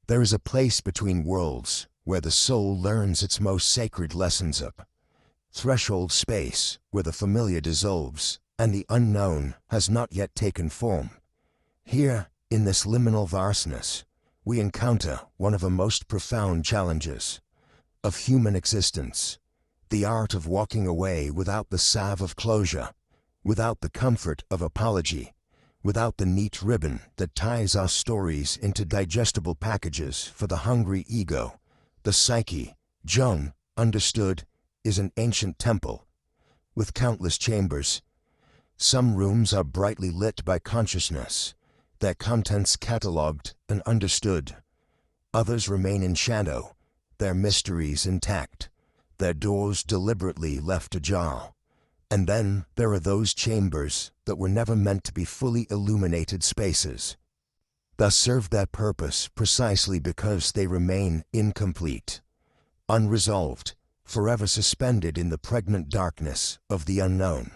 There is a place between worlds where the soul learns its most sacred lessons, a threshold space where the familiar dissolves and the unknown has not yet taken form. Here, in this liminal vastness, we encounter one of the most profound challenges of human existence, the art of walking away without the salve of closure, without the comfort of apology, without the neat ribbon that ties our stories into digestible packages for the hungry ego. The psyche, Jung understood, is an ancient temple with countless chambers. Some rooms are brightly lit by consciousness, their contents catalogued and understood. Others remain in shadow, their mysteries intact, their doors deliberately left ajar. And then there are those chambers that were never meant to be fully illuminated spaces. Thus serve that purpose precisely because they remain incomplete, unresolved, forever suspended in the pregnant darkness of the unknown.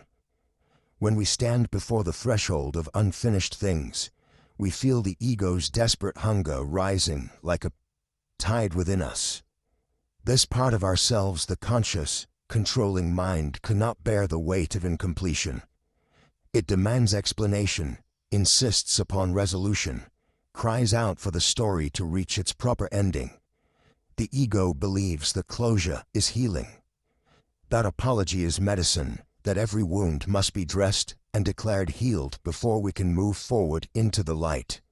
When we stand before the threshold of unfinished things, we feel the ego's desperate hunger rising like a tide within us. This part of ourselves, the conscious, controlling mind, cannot bear the weight of incompletion. It demands explanation, insists upon resolution, cries out for the story to reach its proper ending. The ego believes that closure is healing, that apology is medicine, that every wound must be dressed and declared healed before we can move forward into the light.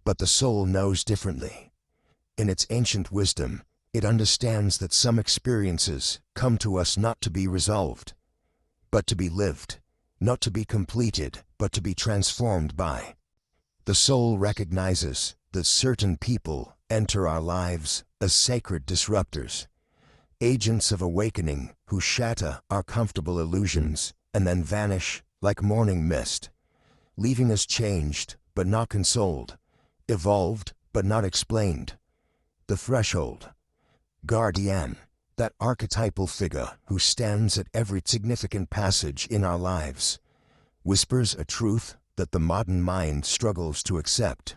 But the soul knows differently. In its ancient wisdom, it understands that some experiences come to us not to be resolved, but to be lived, not to be completed, but to be transformed by. The soul recognizes that certain people enter our lives as sacred disruptors, agents of awakening who shatter our comfortable illusions and then vanish like morning mist, leaving us changed but not consoled, evolved but not explained. The threshold, guardian, that archetypal figure who stands at every significant passage in our lives, whispers a truth that the modern mind struggles to accept.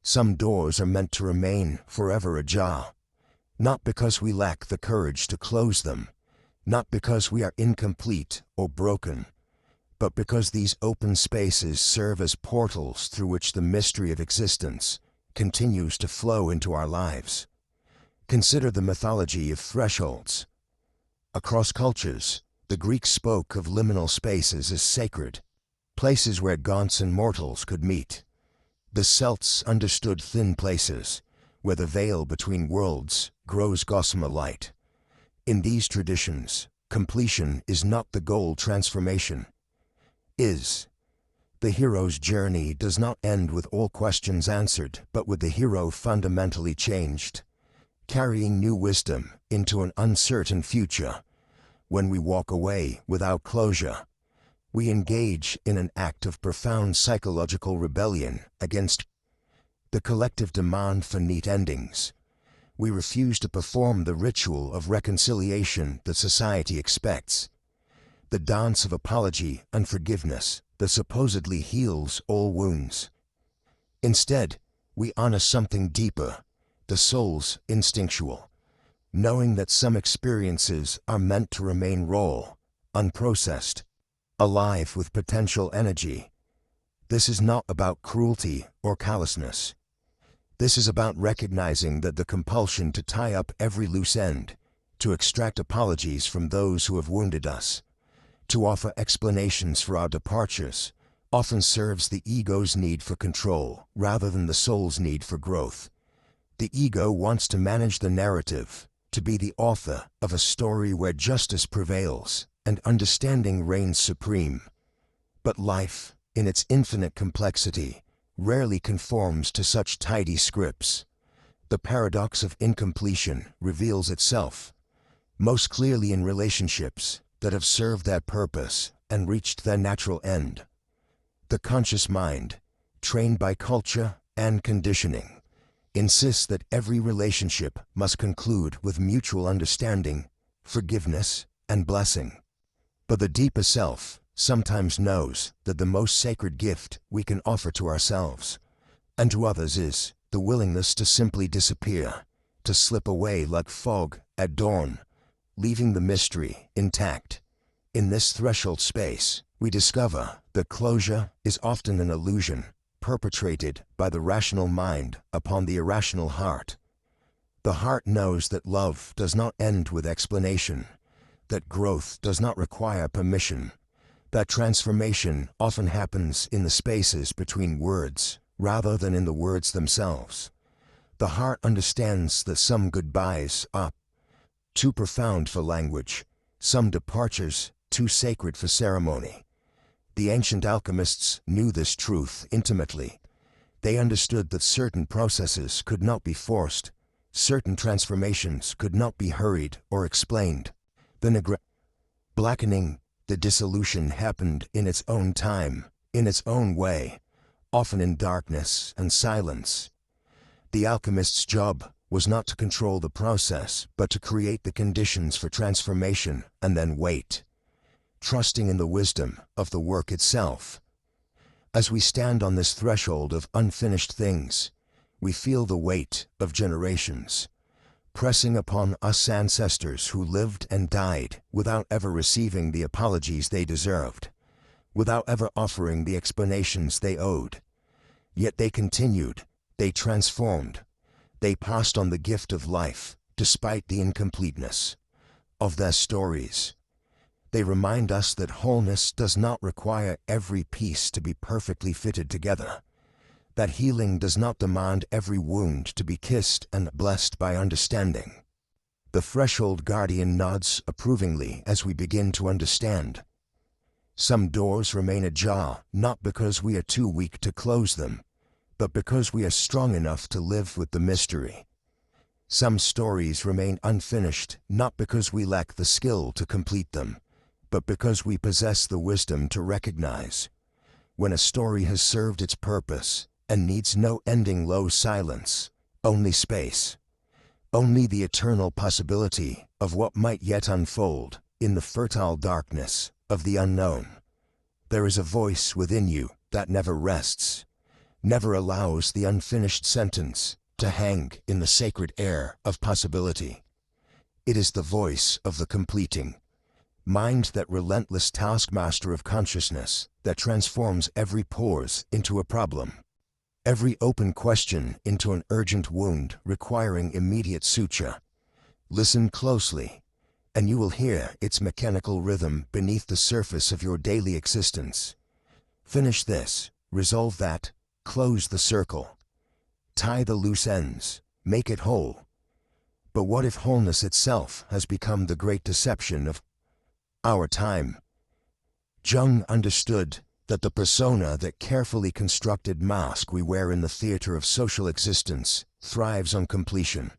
Some doors are meant to remain forever ajar, not because we lack the courage to close them, not because we are incomplete or broken, but because these open spaces serve as portals through which the mystery of existence continues to flow into our lives. Consider the mythology of thresholds. Across cultures, the Greeks spoke of liminal spaces as sacred, places where gods and mortals could meet. The Celts understood thin places, where the veil between worlds grows gossamer light. In these traditions, completion is not the goal, transformation is. The hero's journey does not end with all questions answered, but with the hero fundamentally changed, carrying new wisdom into an uncertain future. When we walk away without closure, we engage in an act of profound psychological rebellion against the collective demand for neat endings. We refuse to perform the ritual of reconciliation that society expects, the dance of apology and forgiveness that supposedly heals all wounds. Instead, we honor something deeper, the soul's instinctual, knowing that some experiences are meant to remain raw, unprocessed, alive with potential energy. This is not about cruelty or callousness. This is about recognizing that the compulsion to tie up every loose end, to extract apologies from those who have wounded us, to offer explanations for our departures, often serves the ego's need for control rather than the soul's need for growth. The ego wants to manage the narrative, to be the author of a story where justice prevails and understanding reigns supreme. But life, in its infinite complexity, rarely conforms to such tidy scripts. The paradox of incompletion reveals itself most clearly in relationships that have served that purpose and reached their natural end. The conscious mind, trained by culture and conditioning, insists that every relationship must conclude with mutual understanding, forgiveness, and blessing. But the deeper self sometimes knows that the most sacred gift we can offer to ourselves and to others is the willingness to simply disappear, to slip away like fog at dawn, leaving the mystery intact. In this threshold space, we discover that closure is often an illusion perpetrated by the rational mind upon the irrational heart. The heart knows that love does not end with explanation, that growth does not require permission, that transformation often happens in the spaces between words rather than in the words themselves. The heart understands that some goodbyes are too profound for language, some departures too sacred for ceremony. The ancient alchemists knew this truth intimately. They understood that certain processes could not be forced, certain transformations could not be hurried or explained. The Nigredo blackening, the dissolution happened in its own time, in its own way, often in darkness and silence. The alchemist's job was not to control the process, but to create the conditions for transformation and then wait, trusting in the wisdom of the work itself. As we stand on this threshold of unfinished things, we feel the weight of generations pressing upon us, ancestors who lived and died without ever receiving the apologies they deserved, without ever offering the explanations they owed. Yet they continued, they transformed, they passed on the gift of life despite the incompleteness of their stories. They remind us that wholeness does not require every piece to be perfectly fitted together, that healing does not demand every wound to be kissed and blessed by understanding. The threshold guardian nods approvingly as we begin to understand. Some doors remain ajar, not because we are too weak to close them, but because we are strong enough to live with the mystery. Some stories remain unfinished, not because we lack the skill to complete them, but because we possess the wisdom to recognize when a story has served its purpose and needs no ending. Low silence, only space, only the eternal possibility of what might yet unfold in the fertile darkness of the unknown. There is a voice within you that never rests, never allows the unfinished sentence to hang in the sacred air of possibility. It is the voice of the completing mind, that relentless taskmaster of consciousness that transforms every pause into a problem, every open question into an urgent wound requiring immediate suture. Listen closely, and you will hear its mechanical rhythm beneath the surface of your daily existence. Finish this, resolve that, close the circle, tie the loose ends, make it whole. But what if wholeness itself has become the great deception of our time? Jung understood that the persona, that carefully constructed mask we wear in the theater of social existence, thrives on completion.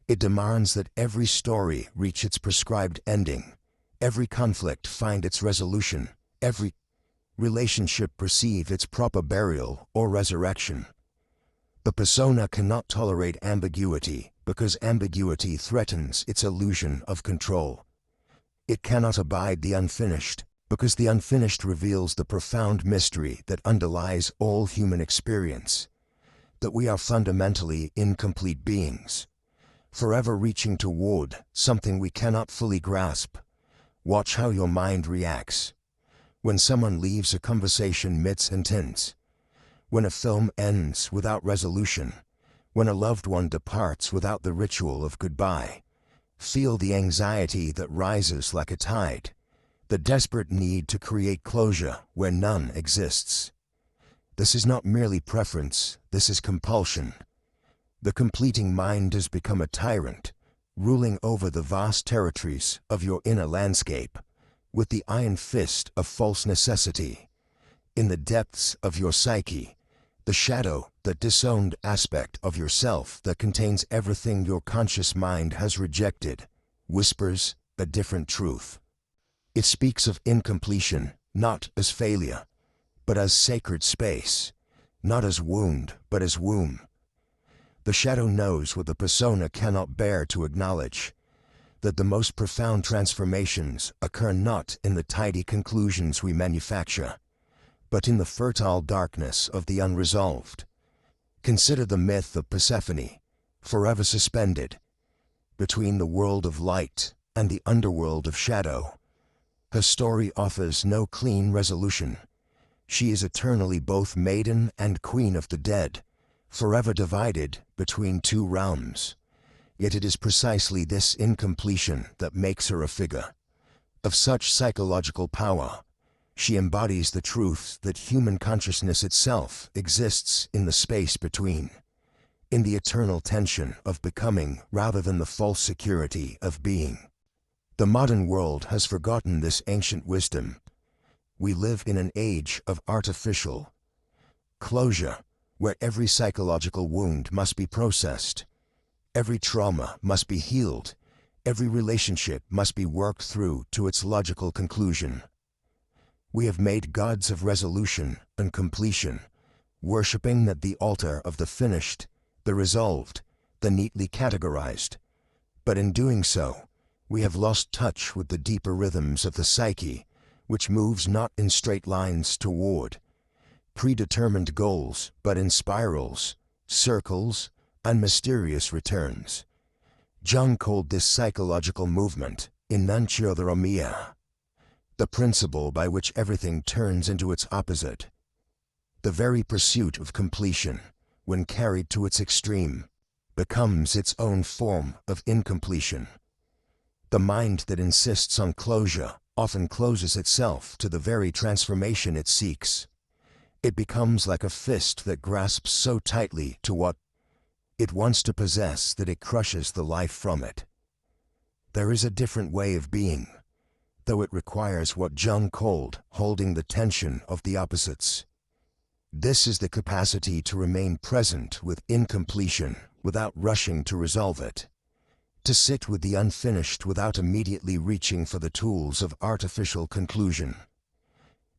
It demands that every story reach its prescribed ending, every conflict find its resolution, every relationship perceive its proper burial or resurrection. The persona cannot tolerate ambiguity, because ambiguity threatens its illusion of control. It cannot abide the unfinished, because the unfinished reveals the profound mystery that underlies all human experience, that we are fundamentally incomplete beings, forever reaching toward something we cannot fully grasp. Watch how your mind reacts when someone leaves a conversation mid-sentence, when a film ends without resolution, when a loved one departs without the ritual of goodbye. Feel the anxiety that rises like a tide, the desperate need to create closure where none exists. This is not merely preference, this is compulsion. The completing mind has become a tyrant, ruling over the vast territories of your inner landscape, with the iron fist of false necessity. In the depths of your psyche, the shadow, the disowned aspect of yourself that contains everything your conscious mind has rejected, whispers a different truth. It speaks of incompletion, not as failure, but as sacred space, not as wound, but as womb. The shadow knows what the persona cannot bear to acknowledge, that the most profound transformations occur not in the tidy conclusions we manufacture, but in the fertile darkness of the unresolved. Consider the myth of Persephone, forever suspended between the world of light and the underworld of shadow. Her story offers no clean resolution. She is eternally both maiden and queen of the dead, forever divided between two realms. Yet it is precisely this incompletion that makes her a figure of such psychological power. She embodies the truth that human consciousness itself exists in the space between, in the eternal tension of becoming rather than the false security of being. The modern world has forgotten this ancient wisdom. We live in an age of artificial closure, where every psychological wound must be processed, every trauma must be healed, every relationship must be worked through to its logical conclusion. We have made gods of resolution and completion, worshipping at the altar of the finished, the resolved, the neatly categorized. But in doing so, we have lost touch with the deeper rhythms of the psyche, which moves not in straight lines toward predetermined goals, but in spirals, circles, and mysterious returns. Jung called this psychological movement invocation, the principle by which everything turns into its opposite. The very pursuit of completion, when carried to its extreme, becomes its own form of incompletion. The mind that insists on closure often closes itself to the very transformation it seeks. It becomes like a fist that grasps so tightly to what it wants to possess that it crushes the life from it. There is a different way of being, though it requires what Jung called holding the tension of the opposites. This is the capacity to remain present with incompletion without rushing to resolve it, to sit with the unfinished without immediately reaching for the tools of artificial conclusion.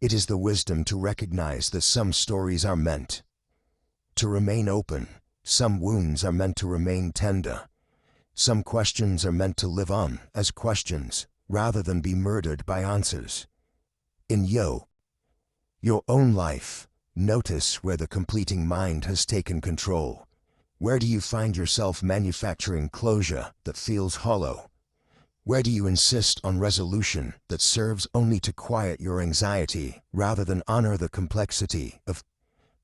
It is the wisdom to recognize that some stories are meant to remain open, some wounds are meant to remain tender, some questions are meant to live on as questions rather than be murdered by answers. In your own life, notice where the completing mind has taken control. Where do you find yourself manufacturing closure that feels hollow? Where do you insist on resolution that serves only to quiet your anxiety rather than honor the complexity of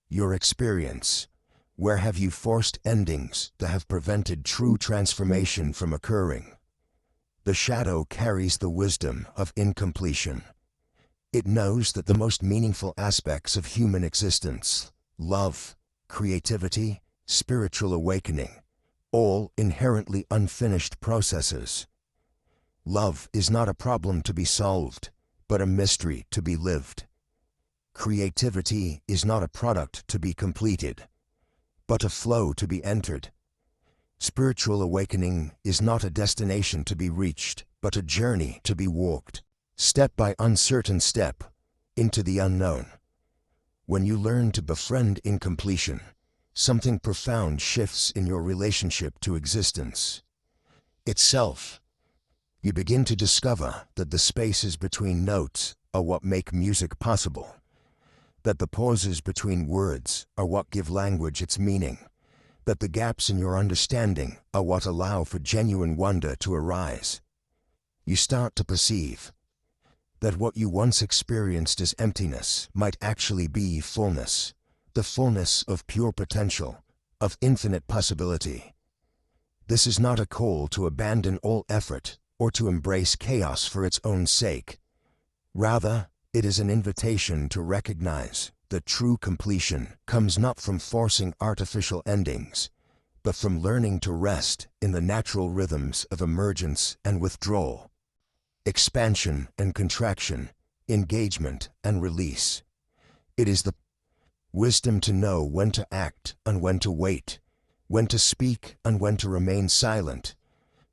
your experience? Where have you forced endings that have prevented true transformation from occurring? The shadow carries the wisdom of incompletion. It knows that the most meaningful aspects of human existence, love, creativity, spiritual awakening, all inherently unfinished processes. Love is not a problem to be solved, but a mystery to be lived. Creativity is not a product to be completed, but a flow to be entered. Spiritual awakening is not a destination to be reached, but a journey to be walked, step by uncertain step, into the unknown. When you learn to befriend incompletion, something profound shifts in your relationship to existence itself. You begin to discover that the spaces between notes are what make music possible, that the pauses between words are what give language its meaning, that the gaps in your understanding are what allow for genuine wonder to arise. You start to perceive that what you once experienced as emptiness might actually be fullness, the fullness of pure potential, of infinite possibility. This is not a call to abandon all effort or to embrace chaos for its own sake. Rather, it is an invitation to recognize that true completion comes not from forcing artificial endings, but from learning to rest in the natural rhythms of emergence and withdrawal, expansion and contraction, engagement and release. It is the wisdom to know when to act and when to wait, when to speak and when to remain silent,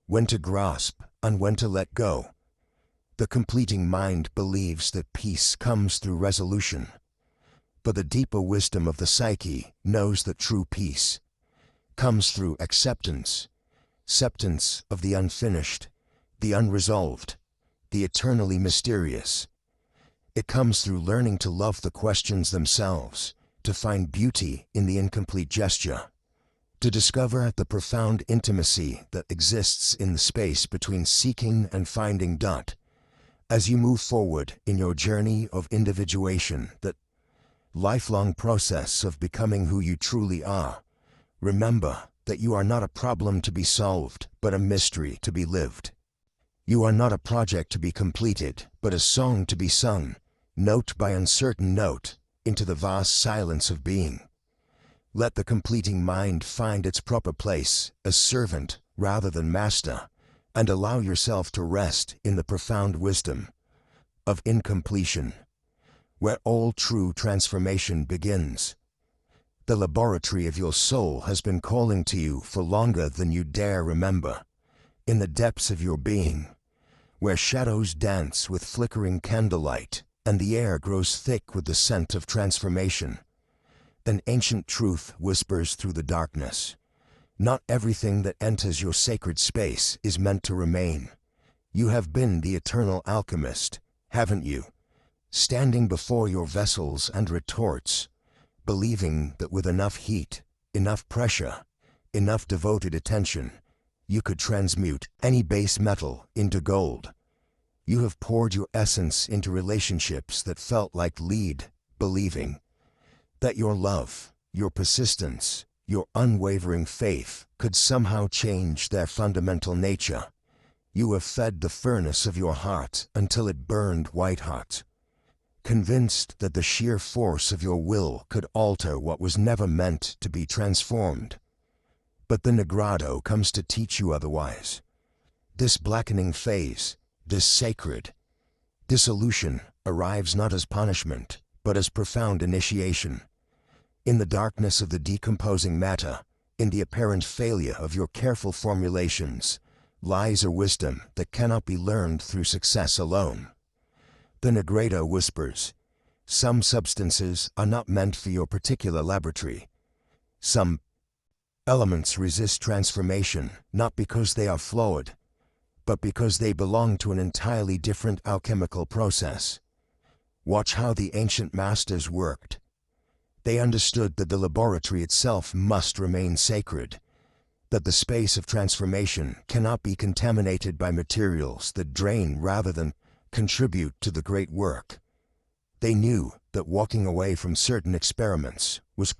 when to grasp and when to let go. The completing mind believes that peace comes through resolution, but the deeper wisdom of the psyche knows that true peace comes through acceptance of the unfinished, the unresolved, the eternally mysterious. It comes through learning to love the questions themselves, to find beauty in the incomplete gesture, to discover the profound intimacy that exists in the space between seeking and finding. As you move forward in your journey of individuation, that lifelong process of becoming who you truly are, remember that you are not a problem to be solved, but a mystery to be lived. You are not a project to be completed, but a song to be sung, note by uncertain note, into the vast silence of being. Let the completing mind find its proper place as servant rather than master, and allow yourself to rest in the profound wisdom of incompletion, where all true transformation begins. The laboratory of your soul has been calling to you for longer than you dare remember. In the depths of your being, where shadows dance with flickering candlelight and the air grows thick with the scent of transformation, an ancient truth whispers through the darkness. Not everything that enters your sacred space is meant to remain. You have been the eternal alchemist, haven't you? Standing before your vessels and retorts, believing that with enough heat, enough pressure, enough devoted attention, you could transmute any base metal into gold. You have poured your essence into relationships that felt like lead, believing that your love, your persistence, your unwavering faith could somehow change their fundamental nature. You have fed the furnace of your heart until it burned white hot, convinced that the sheer force of your will could alter what was never meant to be transformed. But the Nigredo comes to teach you otherwise. This blackening phase, this sacred dissolution, arrives not as punishment, but as profound initiation. In the darkness of the decomposing matter, in the apparent failure of your careful formulations, lies a wisdom that cannot be learned through success alone. The Nigredo whispers, some substances are not meant for your particular laboratory. Some elements resist transformation, not because they are flawed, but because they belong to an entirely different alchemical process. Watch how the ancient masters worked. They understood that the laboratory itself must remain sacred, that the space of transformation cannot be contaminated by materials that drain rather than contribute to the great work. They knew that walking away from certain experiments was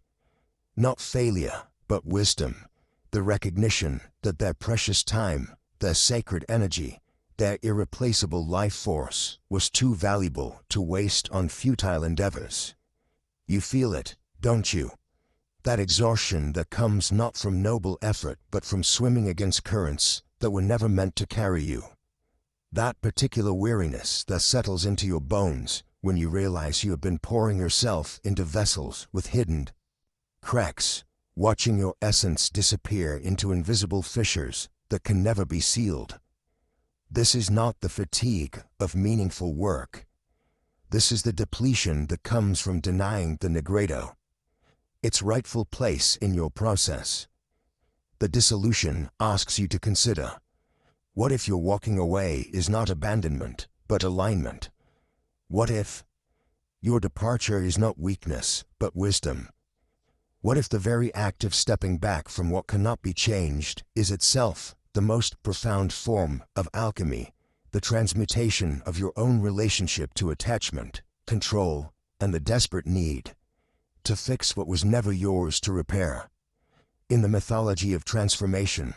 not failure, but wisdom, the recognition that their precious time, their sacred energy, their irreplaceable life force was too valuable to waste on futile endeavors. You feel it, don't you? That exhaustion that comes not from noble effort but from swimming against currents that were never meant to carry you. That particular weariness that settles into your bones when you realize you have been pouring yourself into vessels with hidden cracks, watching your essence disappear into invisible fissures that can never be sealed. This is not the fatigue of meaningful work. This is the depletion that comes from denying the Nigredo its rightful place in your process. The dissolution asks you to consider, what if your walking away is not abandonment, but alignment? What if your departure is not weakness, but wisdom? What if the very act of stepping back from what cannot be changed is itself the most profound form of alchemy, the transmutation of your own relationship to attachment, control, and the desperate need to fix what was never yours to repair? In the mythology of transformation,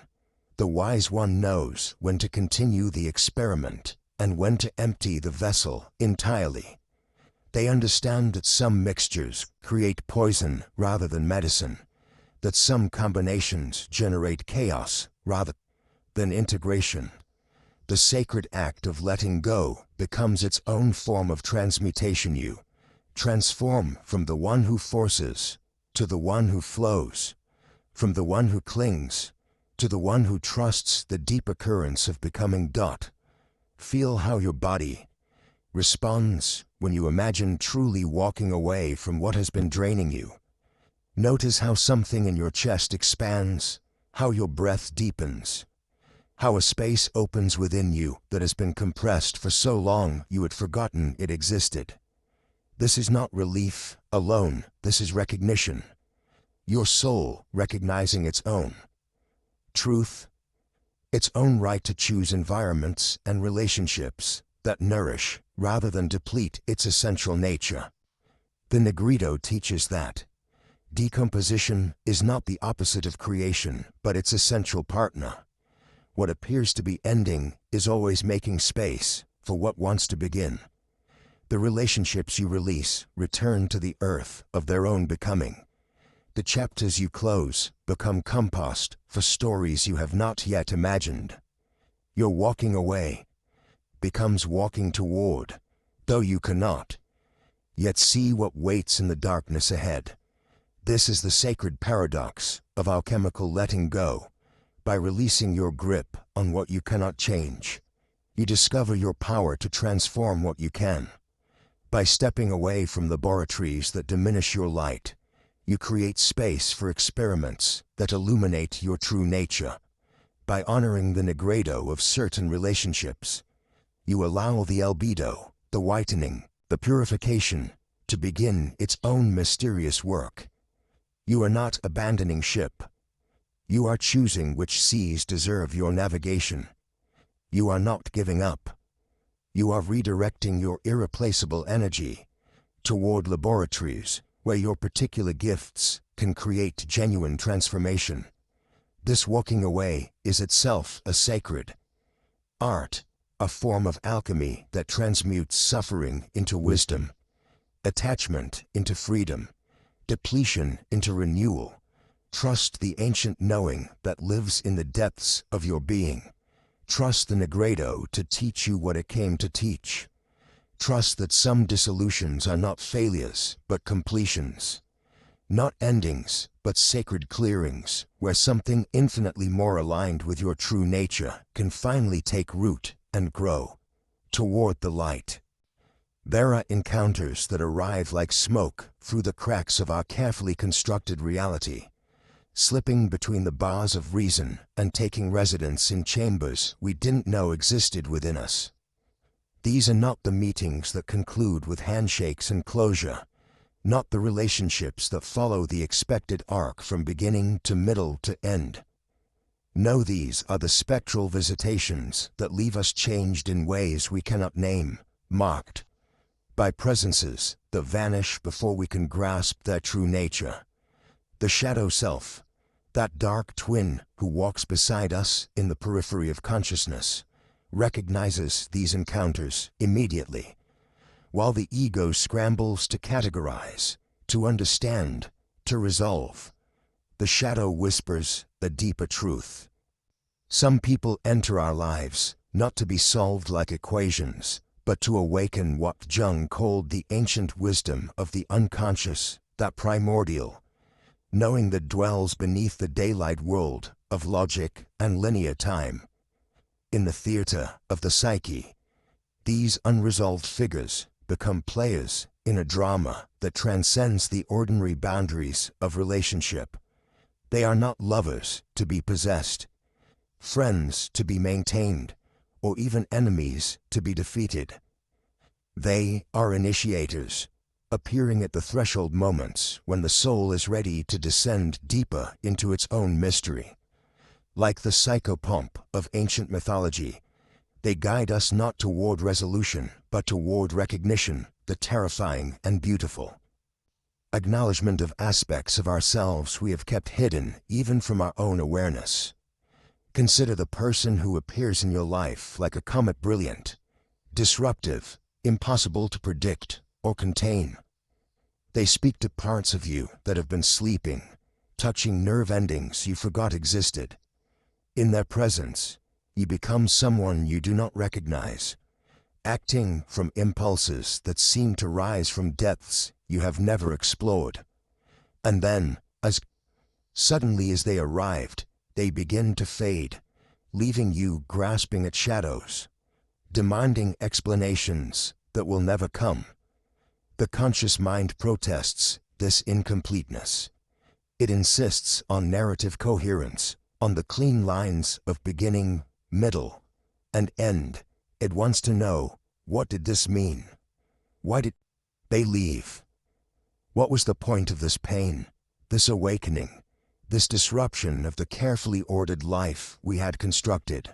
the wise one knows when to continue the experiment and when to empty the vessel entirely. They understand that some mixtures create poison rather than medicine, that some combinations generate chaos rather than integration. The sacred act of letting go becomes its own form of transmutation. You transform from the one who forces to the one who flows, from the one who clings to the one who trusts the deeper currents of becoming. Feel how your body responds when you imagine truly walking away from what has been draining you. Notice how something in your chest expands, how your breath deepens, how a space opens within you that has been compressed for so long you had forgotten it existed. This is not relief alone, this is recognition. Your soul recognizing its own truth, its own right to choose environments and relationships that nourish rather than deplete its essential nature. The Nigredo teaches that decomposition is not the opposite of creation, but its essential partner. What appears to be ending is always making space for what wants to begin. The relationships you release return to the earth of their own becoming. The chapters you close become compost for stories you have not yet imagined. Your walking away becomes walking toward, though you cannot yet see what waits in the darkness ahead. This is the sacred paradox of alchemical letting go. By releasing your grip on what you cannot change, you discover your power to transform what you can. By stepping away from laboratories that diminish your light, you create space for experiments that illuminate your true nature. By honoring the Nigredo of certain relationships, you allow the albedo, the whitening, the purification, to begin its own mysterious work. You are not abandoning ship. You are choosing which seas deserve your navigation. You are not giving up. You are redirecting your irreplaceable energy toward laboratories where your particular gifts can create genuine transformation. This walking away is itself a sacred art, a form of alchemy that transmutes suffering into wisdom, attachment into freedom, depletion into renewal. Trust the ancient knowing that lives in the depths of your being. Trust the Nigredo to teach you what it came to teach. Trust that some dissolutions are not failures, but completions. Not endings, but sacred clearings, where something infinitely more aligned with your true nature can finally take root and grow toward the light. There are encounters that arrive like smoke through the cracks of our carefully constructed reality, slipping between the bars of reason and taking residence in chambers we didn't know existed within us. These are not the meetings that conclude with handshakes and closure, not the relationships that follow the expected arc from beginning to middle to end. No, these are the spectral visitations that leave us changed in ways we cannot name, marked by presences that vanish before we can grasp their true nature. The shadow self, that dark twin who walks beside us in the periphery of consciousness, recognizes these encounters immediately. While the ego scrambles to categorize, to understand, to resolve, the shadow whispers a deeper truth. Some people enter our lives not to be solved like equations, but to awaken what Jung called the ancient wisdom of the unconscious, that primordial knowing that dwells beneath the daylight world of logic and linear time. In the theater of the psyche, these unresolved figures become players in a drama that transcends the ordinary boundaries of relationship. They are not lovers to be possessed, friends to be maintained, or even enemies to be defeated. They are initiators, appearing at the threshold moments when the soul is ready to descend deeper into its own mystery. Like the psychopomp of ancient mythology, they guide us not toward resolution, but toward recognition, the terrifying and beautiful. Acknowledgement of aspects of ourselves we have kept hidden even from our own awareness. Consider the person who appears in your life like a comet, brilliant, disruptive, impossible to predict or contain. They speak to parts of you that have been sleeping, touching nerve endings you forgot existed. In their presence, you become someone you do not recognize, acting from impulses that seem to rise from depths you have never explored. And then, as suddenly as they arrived, they begin to fade, leaving you grasping at shadows, demanding explanations that will never come. The conscious mind protests this incompleteness. It insists on narrative coherence, on the clean lines of beginning, middle, and end. It wants to know, what did this mean? Why did They leave. What was the point of this pain, this awakening, this disruption of the carefully ordered life we had constructed?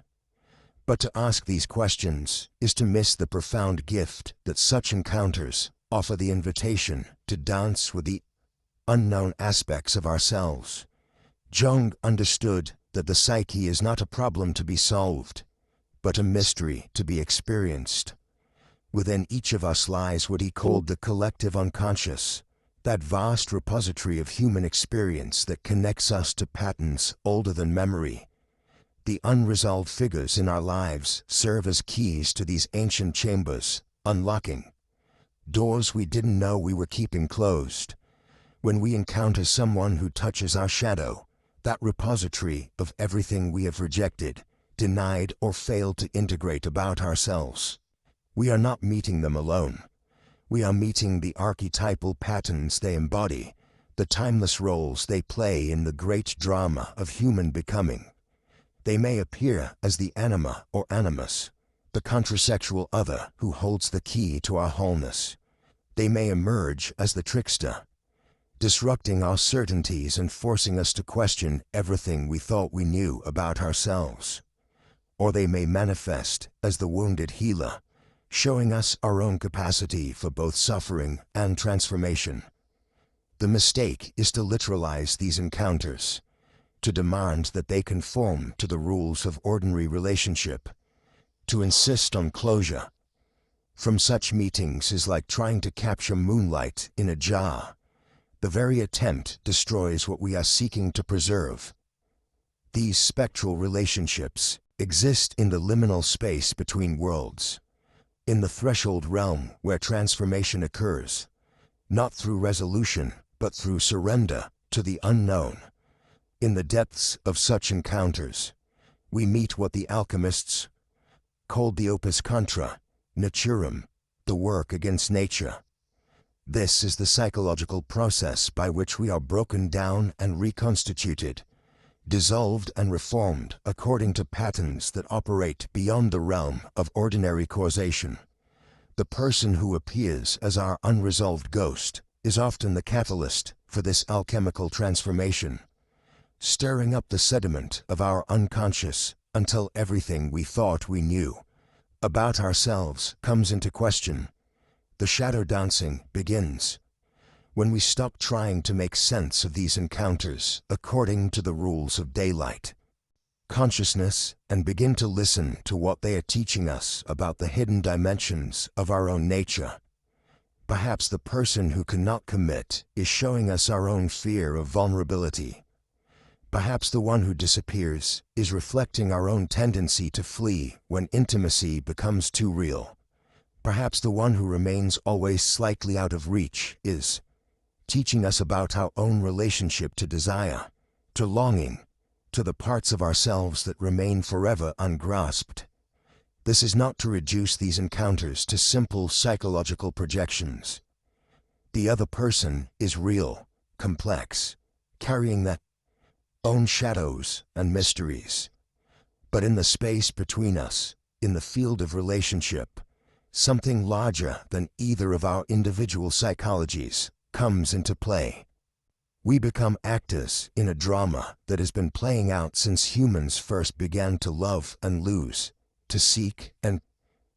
But to ask these questions is to miss the profound gift that such encounters offer: the invitation to dance with the unknown aspects of ourselves. Jung understood that the psyche is not a problem to be solved, but a mystery to be experienced. Within each of us lies what he called the collective unconscious, that vast repository of human experience that connects us to patterns older than memory. The unresolved figures in our lives serve as keys to these ancient chambers, unlocking doors we didn't know we were keeping closed. When we encounter someone who touches our shadow, that repository of everything we have rejected, denied, or failed to integrate about ourselves, we are not meeting them alone. We are meeting the archetypal patterns they embody, the timeless roles they play in the great drama of human becoming. They may appear as the anima or animus, the contrasexual other who holds the key to our wholeness. They may emerge as the trickster, disrupting our certainties and forcing us to question everything we thought we knew about ourselves. Or they may manifest as the wounded healer, showing us our own capacity for both suffering and transformation. The mistake is to literalize these encounters, to demand that they conform to the rules of ordinary relationship, to insist on closure. From such meetings is like trying to capture moonlight in a jar. The very attempt destroys what we are seeking to preserve. These spectral relationships exist in the liminal space between worlds, in the threshold realm where transformation occurs, not through resolution, but through surrender to the unknown. In the depths of such encounters, we meet what the alchemists called the opus contra naturam, the work against nature. This is the psychological process by which we are broken down and reconstituted, dissolved and reformed according to patterns that operate beyond the realm of ordinary causation. The person who appears as our unresolved ghost is often the catalyst for this alchemical transformation, stirring up the sediment of our unconscious until everything we thought we knew about ourselves comes into question. The shadow dancing begins when we stop trying to make sense of these encounters according to the rules of daylight, consciousness, and begin to listen to what they are teaching us about the hidden dimensions of our own nature. Perhaps the person who cannot commit is showing us our own fear of vulnerability. Perhaps the one who disappears is reflecting our own tendency to flee when intimacy becomes too real. Perhaps the one who remains always slightly out of reach is teaching us about our own relationship to desire, to longing, to the parts of ourselves that remain forever ungrasped. This is not to reduce these encounters to simple psychological projections. The other person is real, complex, carrying their own shadows and mysteries. But in the space between us, in the field of relationship, something larger than either of our individual psychologies comes into play. We become actors in a drama that has been playing out since humans first began to love and lose, to seek and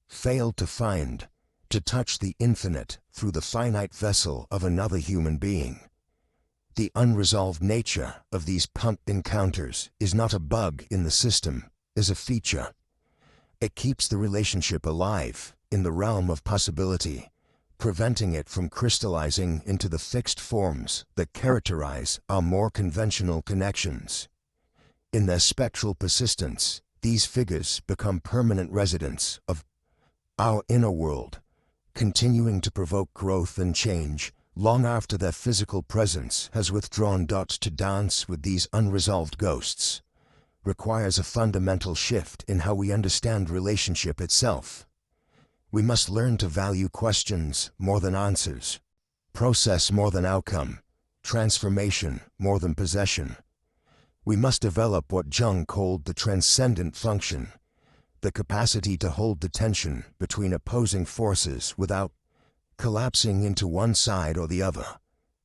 fail to find, to touch the infinite through the finite vessel of another human being. The unresolved nature of these punt encounters is not a bug in the system, is a feature. It keeps the relationship alive in the realm of possibility, preventing it from crystallizing into the fixed forms that characterize our more conventional connections. In their spectral persistence, these figures become permanent residents of our inner world, continuing to provoke growth and change long after their physical presence has withdrawn. To dance with these unresolved ghosts requires a fundamental shift in how we understand relationship itself. We must learn to value questions more than answers, process more than outcome, transformation more than possession. We must develop what Jung called the transcendent function, the capacity to hold the tension between opposing forces without collapsing into one side or the other.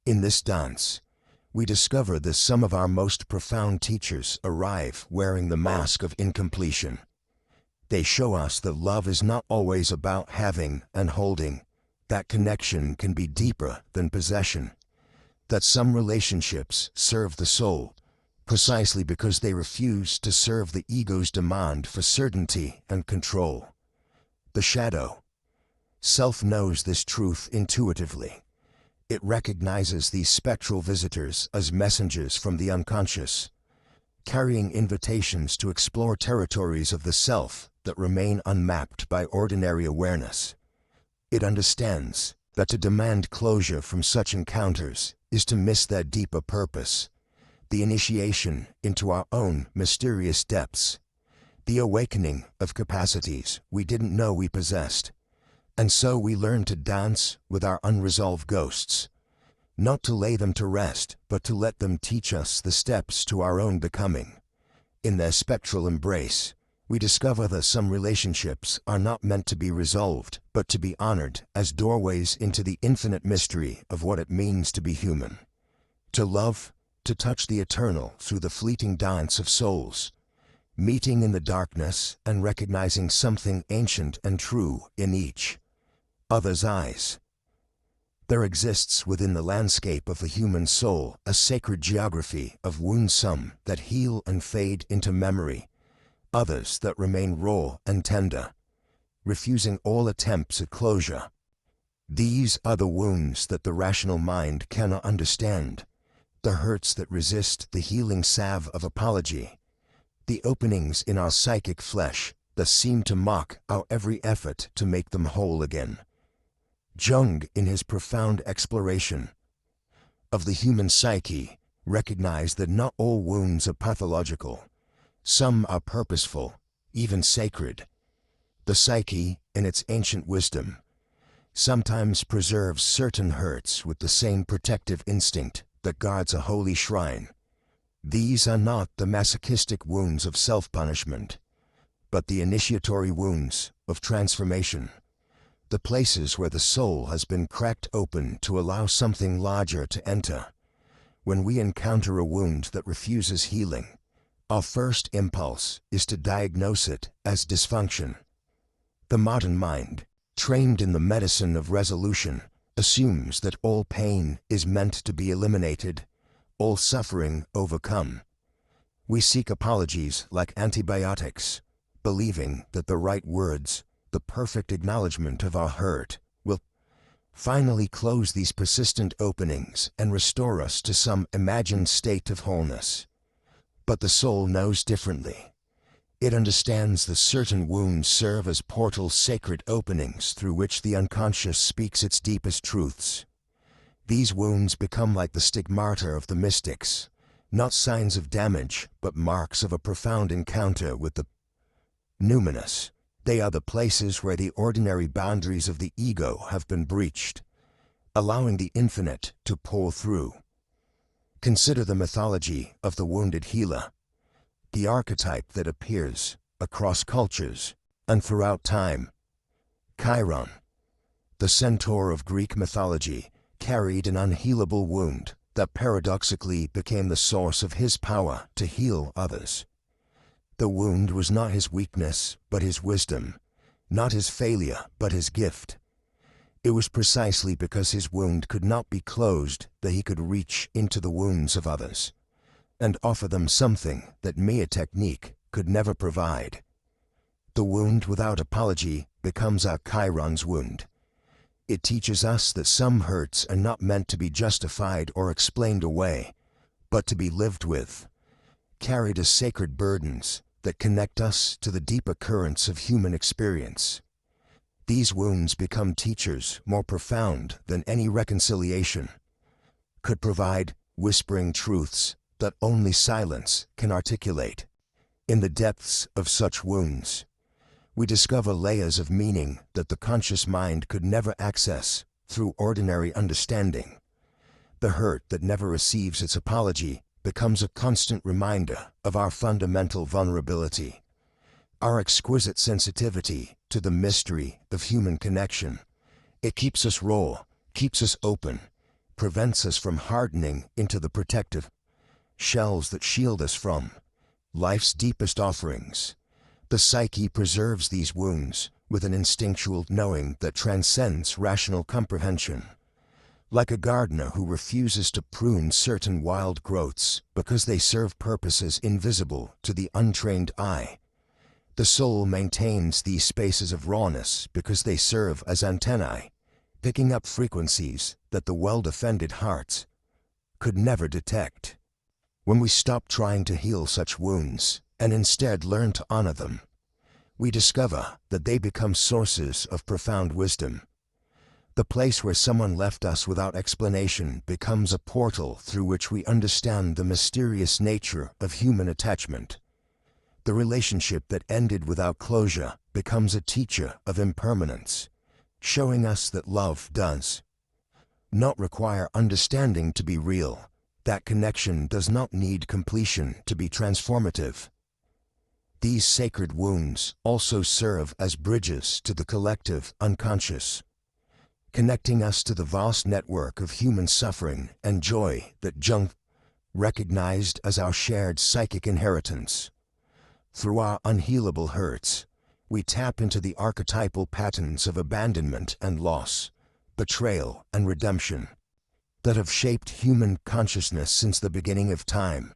In this dance, we discover that some of our most profound teachers arrive wearing the mask of incompletion. They show us that love is not always about having and holding, that connection can be deeper than possession, that some relationships serve the soul precisely because they refuse to serve the ego's demand for certainty and control. The shadow self knows this truth intuitively. It recognizes these spectral visitors as messengers from the unconscious, carrying invitations to explore territories of the self that remain unmapped by ordinary awareness. It understands that to demand closure from such encounters is to miss their deeper purpose, the initiation into our own mysterious depths, the awakening of capacities we didn't know we possessed. And so we learn to dance with our unresolved ghosts, not to lay them to rest, but to let them teach us the steps to our own becoming. In their spectral embrace, we discover that some relationships are not meant to be resolved, but to be honored as doorways into the infinite mystery of what it means to be human. To love, to touch the eternal through the fleeting dance of souls, meeting in the darkness and recognizing something ancient and true in each other's eyes. There exists within the landscape of the human soul a sacred geography of wounds, some that heal and fade into memory, others that remain raw and tender, refusing all attempts at closure. These are the wounds that the rational mind cannot understand, the hurts that resist the healing salve of apology, the openings in our psychic flesh that seem to mock our every effort to make them whole again. Jung, in his profound exploration of the human psyche, recognized that not all wounds are pathological. Some are purposeful, even sacred. The psyche, in its ancient wisdom, sometimes preserves certain hurts with the same protective instinct that guards a holy shrine. These are not the masochistic wounds of self-punishment, but the initiatory wounds of transformation, the places where the soul has been cracked open to allow something larger to enter. When we encounter a wound that refuses healing, our first impulse is to diagnose it as dysfunction. The modern mind, trained in the medicine of resolution, assumes that all pain is meant to be eliminated, all suffering overcome. We seek apologies like antibiotics, believing that the right words, the perfect acknowledgement of our hurt, will finally close these persistent openings and restore us to some imagined state of wholeness. But the soul knows differently. It understands that certain wounds serve as portals, sacred openings through which the unconscious speaks its deepest truths. These wounds become like the stigmata of the mystics, not signs of damage, but marks of a profound encounter with the numinous. They are the places where the ordinary boundaries of the ego have been breached, allowing the infinite to pour through. Consider the mythology of the wounded healer, the archetype that appears across cultures and throughout time. Chiron, the centaur of Greek mythology, carried an unhealable wound that paradoxically became the source of his power to heal others. The wound was not his weakness, but his wisdom, not his failure, but his gift. It was precisely because his wound could not be closed that he could reach into the wounds of others and offer them something that mere technique could never provide. The wound without apology becomes our Chiron's wound. It teaches us that some hurts are not meant to be justified or explained away, but to be lived with, carried as sacred burdens that connect us to the deeper currents of human experience. These wounds become teachers more profound than any reconciliation could provide, whispering truths that only silence can articulate. In the depths of such wounds, we discover layers of meaning that the conscious mind could never access through ordinary understanding. The hurt that never receives its apology becomes a constant reminder of our fundamental vulnerability, our exquisite sensitivity to the mystery of human connection, It keeps us raw, keeps us open, prevents us from hardening into the protective shells that shield us from life's deepest offerings. The psyche preserves these wounds with an instinctual knowing that transcends rational comprehension. Like a gardener who refuses to prune certain wild growths because they serve purposes invisible to the untrained eye, the soul maintains these spaces of rawness because they serve as antennae, picking up frequencies that the well-defended heart could never detect. When we stop trying to heal such wounds and instead learn to honor them, we discover that they become sources of profound wisdom. The place where someone left us without explanation becomes a portal through which we understand the mysterious nature of human attachment. The relationship that ended without closure becomes a teacher of impermanence, showing us that love does not require understanding to be real. That connection does not need completion to be transformative. These sacred wounds also serve as bridges to the collective unconscious, connecting us to the vast network of human suffering and joy that Jung recognized as our shared psychic inheritance. Through our unhealable hurts, we tap into the archetypal patterns of abandonment and loss, betrayal and redemption that have shaped human consciousness since the beginning of time.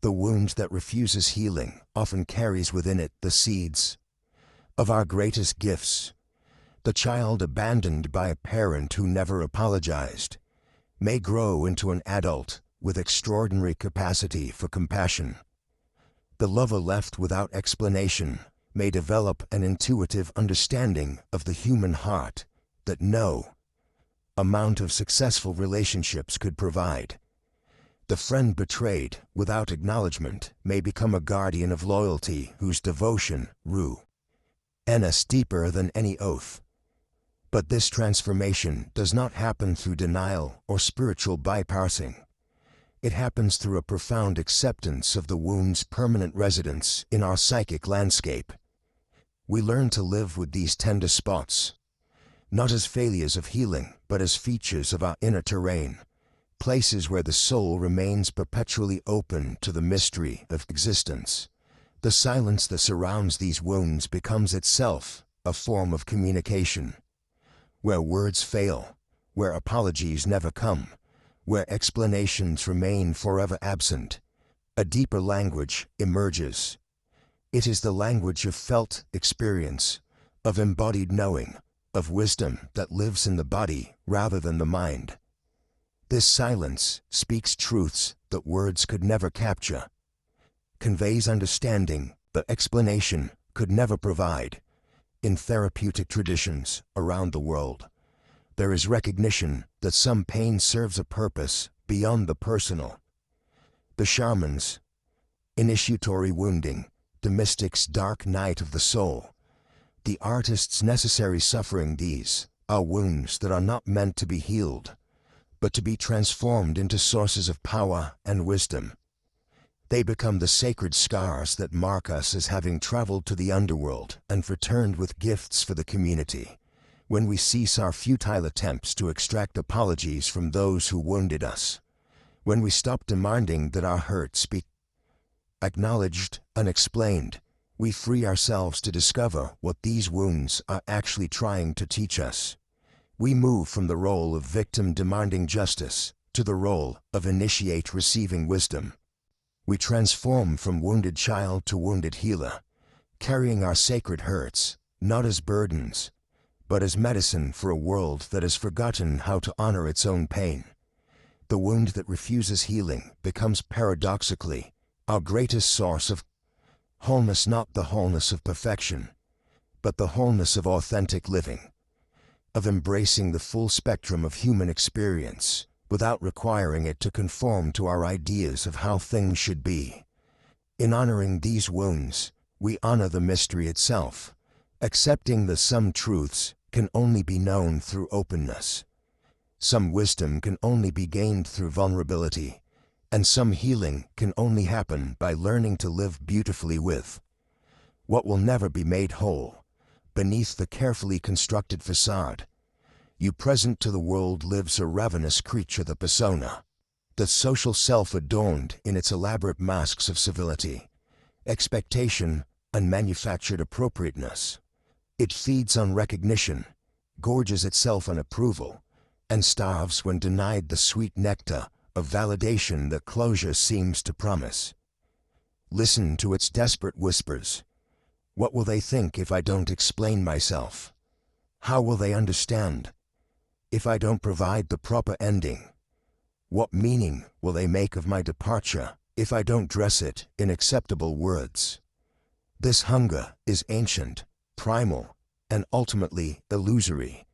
The wound that refuses healing often carries within it the seeds of our greatest gifts. The child abandoned by a parent who never apologized may grow into an adult with extraordinary capacity for compassion. The lover left without explanation may develop an intuitive understanding of the human heart that no amount of successful relationships could provide. The friend betrayed without acknowledgement may become a guardian of loyalty whose devotion runs deeper than any oath. But this transformation does not happen through denial or spiritual bypassing. It happens through a profound acceptance of the wound's permanent residence in our psychic landscape. We learn to live with these tender spots, not as failures of healing, but as features of our inner terrain, places where the soul remains perpetually open to the mystery of existence. The silence that surrounds these wounds becomes itself a form of communication. Where words fail, where apologies never come, where explanations remain forever absent, a deeper language emerges. It is the language of felt experience, of embodied knowing, of wisdom that lives in the body rather than the mind. This silence speaks truths that words could never capture, conveys understanding that explanation could never provide. In therapeutic traditions around the world, there is recognition that some pain serves a purpose beyond the personal. The shaman's initiatory wounding, the mystic's dark night of the soul, the artist's necessary suffering, these are wounds that are not meant to be healed, but to be transformed into sources of power and wisdom. They become the sacred scars that mark us as having traveled to the underworld and returned with gifts for the community. When we cease our futile attempts to extract apologies from those who wounded us, when we stop demanding that our hurts be acknowledged and explained, we free ourselves to discover what these wounds are actually trying to teach us. We move from the role of victim demanding justice to the role of initiate receiving wisdom. We transform from wounded child to wounded healer, carrying our sacred hurts, not as burdens, but as medicine for a world that has forgotten how to honor its own pain. The wound that refuses healing becomes paradoxically our greatest source of wholeness, not the wholeness of perfection, but the wholeness of authentic living, of embracing the full spectrum of human experience without requiring it to conform to our ideas of how things should be. In honoring these wounds, we honor the mystery itself, accepting that some truths can only be known through openness, some wisdom can only be gained through vulnerability, and some healing can only happen by learning to live beautifully with what will never be made whole beneath the carefully constructed facade. You present to the world lives a ravenous creature, the persona. The social self adorned in its elaborate masks of civility, expectation, and manufactured appropriateness. It feeds on recognition, gorges itself on approval, and starves when denied the sweet nectar of validation that closure seems to promise. Listen to its desperate whispers. What will they think if I don't explain myself? How will they understand if I don't provide the proper ending? What meaning will they make of my departure if I don't dress it in acceptable words? This hunger is ancient, primal, and ultimately illusory.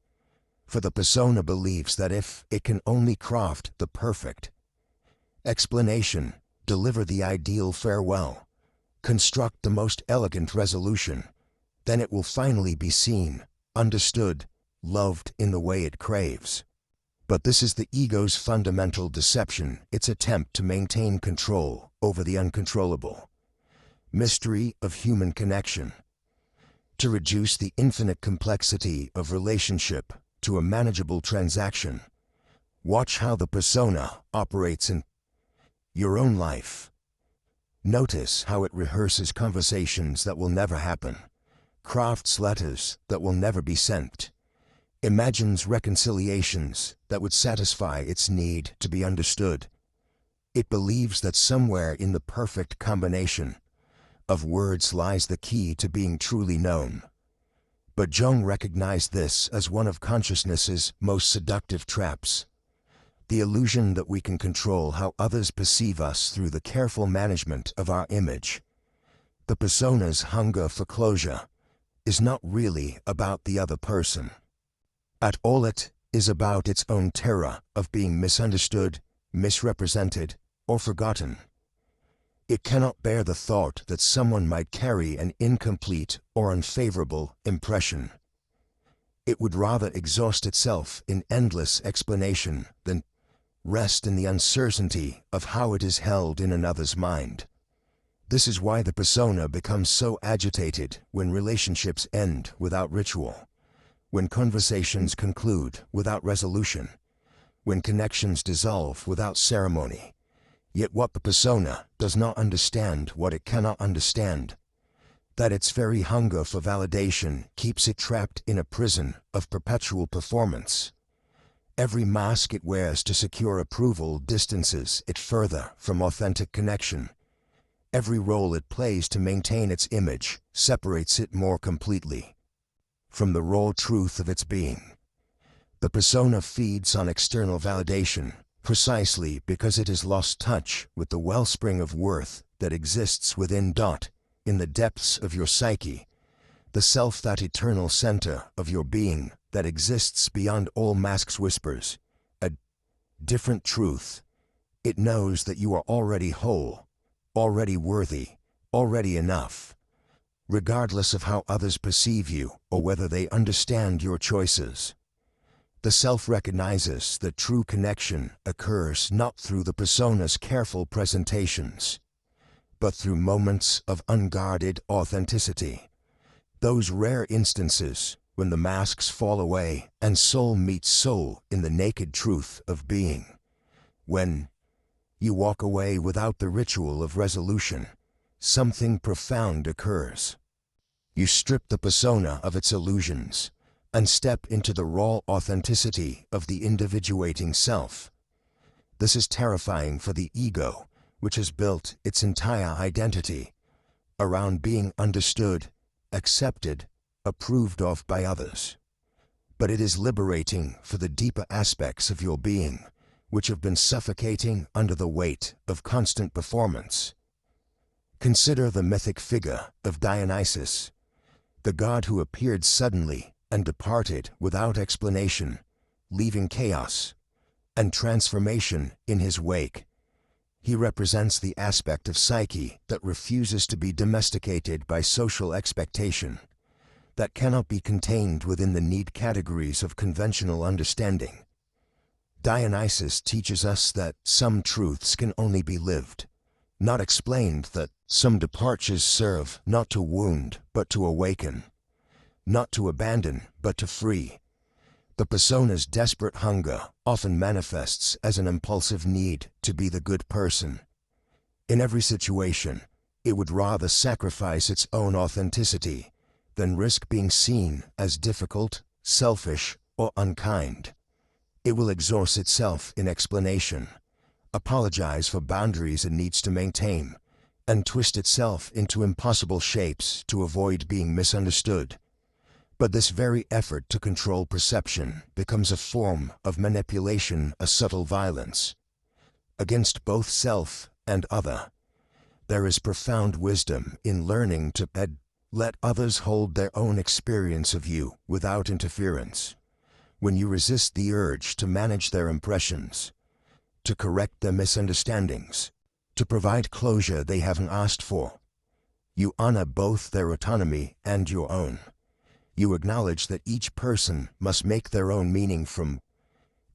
For the persona believes that if it can only craft the perfect explanation, deliver the ideal farewell, construct the most elegant resolution, then it will finally be seen, understood, loved in the way it craves. But this is the ego's fundamental deception, its attempt to maintain control over the uncontrollable mystery of human connection, to reduce the infinite complexity of relationship to a manageable transaction. Watch how the persona operates in your own life. Notice how it rehearses conversations that will never happen, crafts letters that will never be sent, imagines reconciliations that would satisfy its need to be understood. It believes that somewhere in the perfect combination of words lies the key to being truly known. But Jung recognized this as one of consciousness's most seductive traps. The illusion that we can control how others perceive us through the careful management of our image. The persona's hunger for closure is not really about the other person. At all, it is about its own terror of being misunderstood, misrepresented, or forgotten. It cannot bear the thought that someone might carry an incomplete or unfavorable impression. It would rather exhaust itself in endless explanation than rest in the uncertainty of how it is held in another's mind. This is why the persona becomes so agitated when relationships end without ritual, when conversations conclude without resolution, when connections dissolve without ceremony. Yet what the persona does not understand, what it cannot understand, that its very hunger for validation keeps it trapped in a prison of perpetual performance. Every mask it wears to secure approval distances it further from authentic connection. Every role it plays to maintain its image separates it more completely from the raw truth of its being. The persona feeds on external validation precisely because it has lost touch with the wellspring of worth that exists within. In the depths of your psyche, the self, that eternal center of your being that exists beyond all masks, whispers a different truth. It knows that you are already whole, already worthy, already enough, regardless of how others perceive you or whether they understand your choices. The self recognizes that true connection occurs not through the persona's careful presentations, but through moments of unguarded authenticity. Those rare instances when the masks fall away and soul meets soul in the naked truth of being. When you walk away without the ritual of resolution, something profound occurs. You strip the persona of its illusions and step into the raw authenticity of the individuating self. This is terrifying for the ego, which has built its entire identity around being understood, accepted, approved of by others. But it is liberating for the deeper aspects of your being, which have been suffocating under the weight of constant performance. Consider the mythic figure of Dionysus, the god who appeared suddenly and departed without explanation, leaving chaos and transformation in his wake. He represents the aspect of Psyche that refuses to be domesticated by social expectation, that cannot be contained within the neat categories of conventional understanding. Dionysus teaches us that some truths can only be lived, not explained, that some departures serve not to wound but to awaken, not to abandon but to free. The persona's desperate hunger often manifests as an impulsive need to be the good person. In every situation, it would rather sacrifice its own authenticity than risk being seen as difficult, selfish, or unkind. It will exhaust itself in explanation, apologize for boundaries it needs to maintain, and twist itself into impossible shapes to avoid being misunderstood. But this very effort to control perception becomes a form of manipulation, a subtle violence against both self and other. There is profound wisdom in learning to let others hold their own experience of you without interference. When you resist the urge to manage their impressions, to correct their misunderstandings, to provide closure they haven't asked for, you honor both their autonomy and your own. You acknowledge that each person must make their own meaning from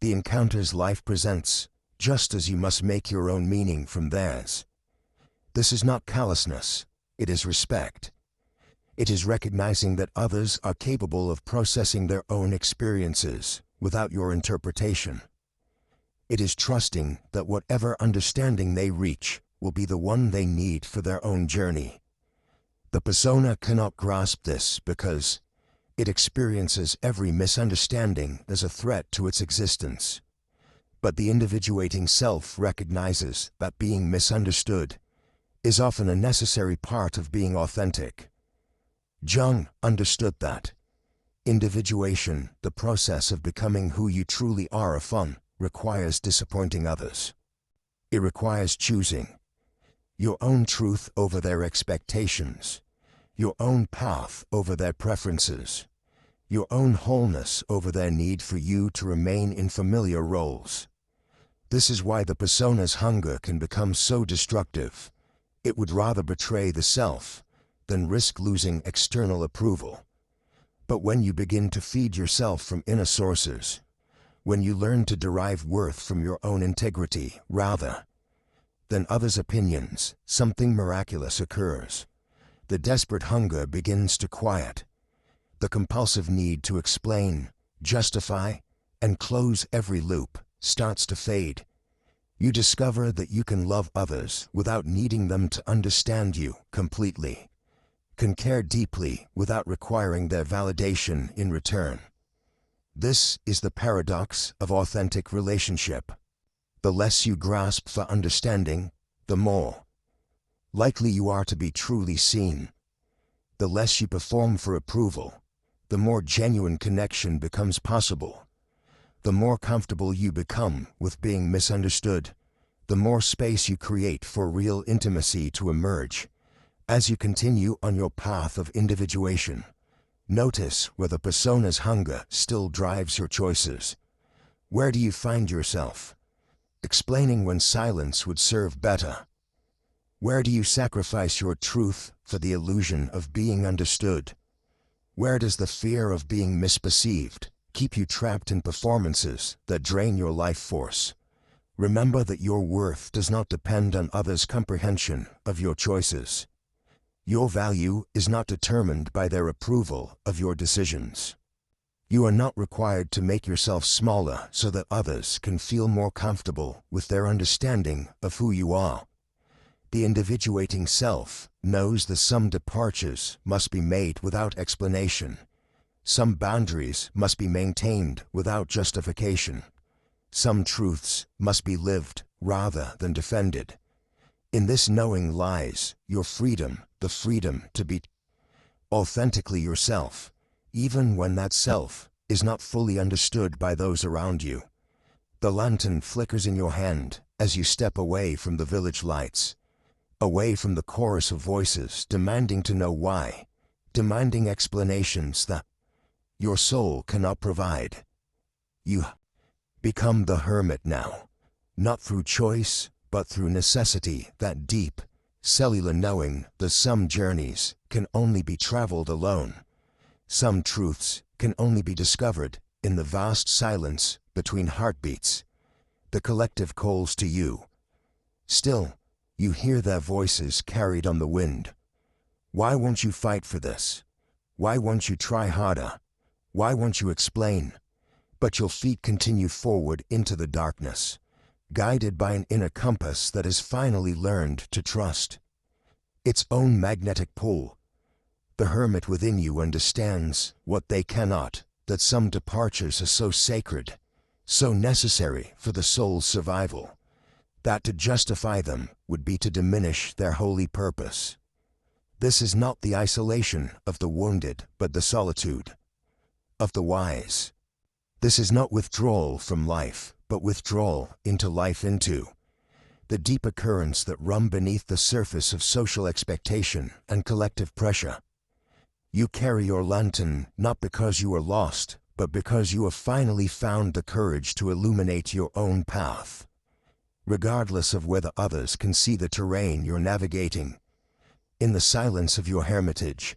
the encounters life presents, just as you must make your own meaning from theirs. This is not callousness, it is respect. It is recognizing that others are capable of processing their own experiences without your interpretation. It is trusting that whatever understanding they reach will be the one they need for their own journey. The persona cannot grasp this because it experiences every misunderstanding as a threat to its existence. But the individuating self recognizes that being misunderstood is often a necessary part of being authentic. Jung understood that individuation, the process of becoming who you truly are, requires disappointing others. It requires choosing your own truth over their expectations, your own path over their preferences, your own wholeness over their need for you to remain in familiar roles. This is why the persona's hunger can become so destructive. It would rather betray the self than risk losing external approval. But when you begin to feed yourself from inner sources, when you learn to derive worth from your own integrity rather than others' opinions, something miraculous occurs. The desperate hunger begins to quiet. The compulsive need to explain, justify, and close every loop starts to fade. You discover that you can love others without needing them to understand you completely, can care deeply without requiring their validation in return. This is the paradox of authentic relationship. The less you grasp for understanding, the more likely you are to be truly seen. The less you perform for approval, the more genuine connection becomes possible. The more comfortable you become with being misunderstood, the more space you create for real intimacy to emerge. As you continue on your path of individuation, notice where the persona's hunger still drives your choices. Where do you find yourself explaining when silence would serve better? Where do you sacrifice your truth for the illusion of being understood? Where does the fear of being misperceived keep you trapped in performances that drain your life force? Remember that your worth does not depend on others' comprehension of your choices. Your value is not determined by their approval of your decisions. You are not required to make yourself smaller so that others can feel more comfortable with their understanding of who you are. The individuating self knows that some departures must be made without explanation. Some boundaries must be maintained without justification. Some truths must be lived rather than defended. In this knowing lies your freedom, the freedom to be authentically yourself, even when that self is not fully understood by those around you. The lantern flickers in your hand as you step away from the village lights, away from the chorus of voices demanding to know why, demanding explanations that your soul cannot provide. You become the hermit now, not through choice, but through necessity, that deep, cellular knowing that some journeys can only be traveled alone. Some truths can only be discovered in the vast silence between heartbeats. The collective calls to you. Still, you hear their voices carried on the wind. Why won't you fight for this? Why won't you try harder? Why won't you explain? But your feet continue forward into the darkness, guided by an inner compass that has finally learned to trust its own magnetic pull. The hermit within you understands what they cannot, that some departures are so sacred, so necessary for the soul's survival, that to justify them would be to diminish their holy purpose. This is not the isolation of the wounded, but the solitude of the wise. This is not withdrawal from life, but withdrawal into life, into the deeper currents that run beneath the surface of social expectation and collective pressure. You carry your lantern not because you are lost, but because you have finally found the courage to illuminate your own path, regardless of whether others can see the terrain you're navigating. In the silence of your hermitage,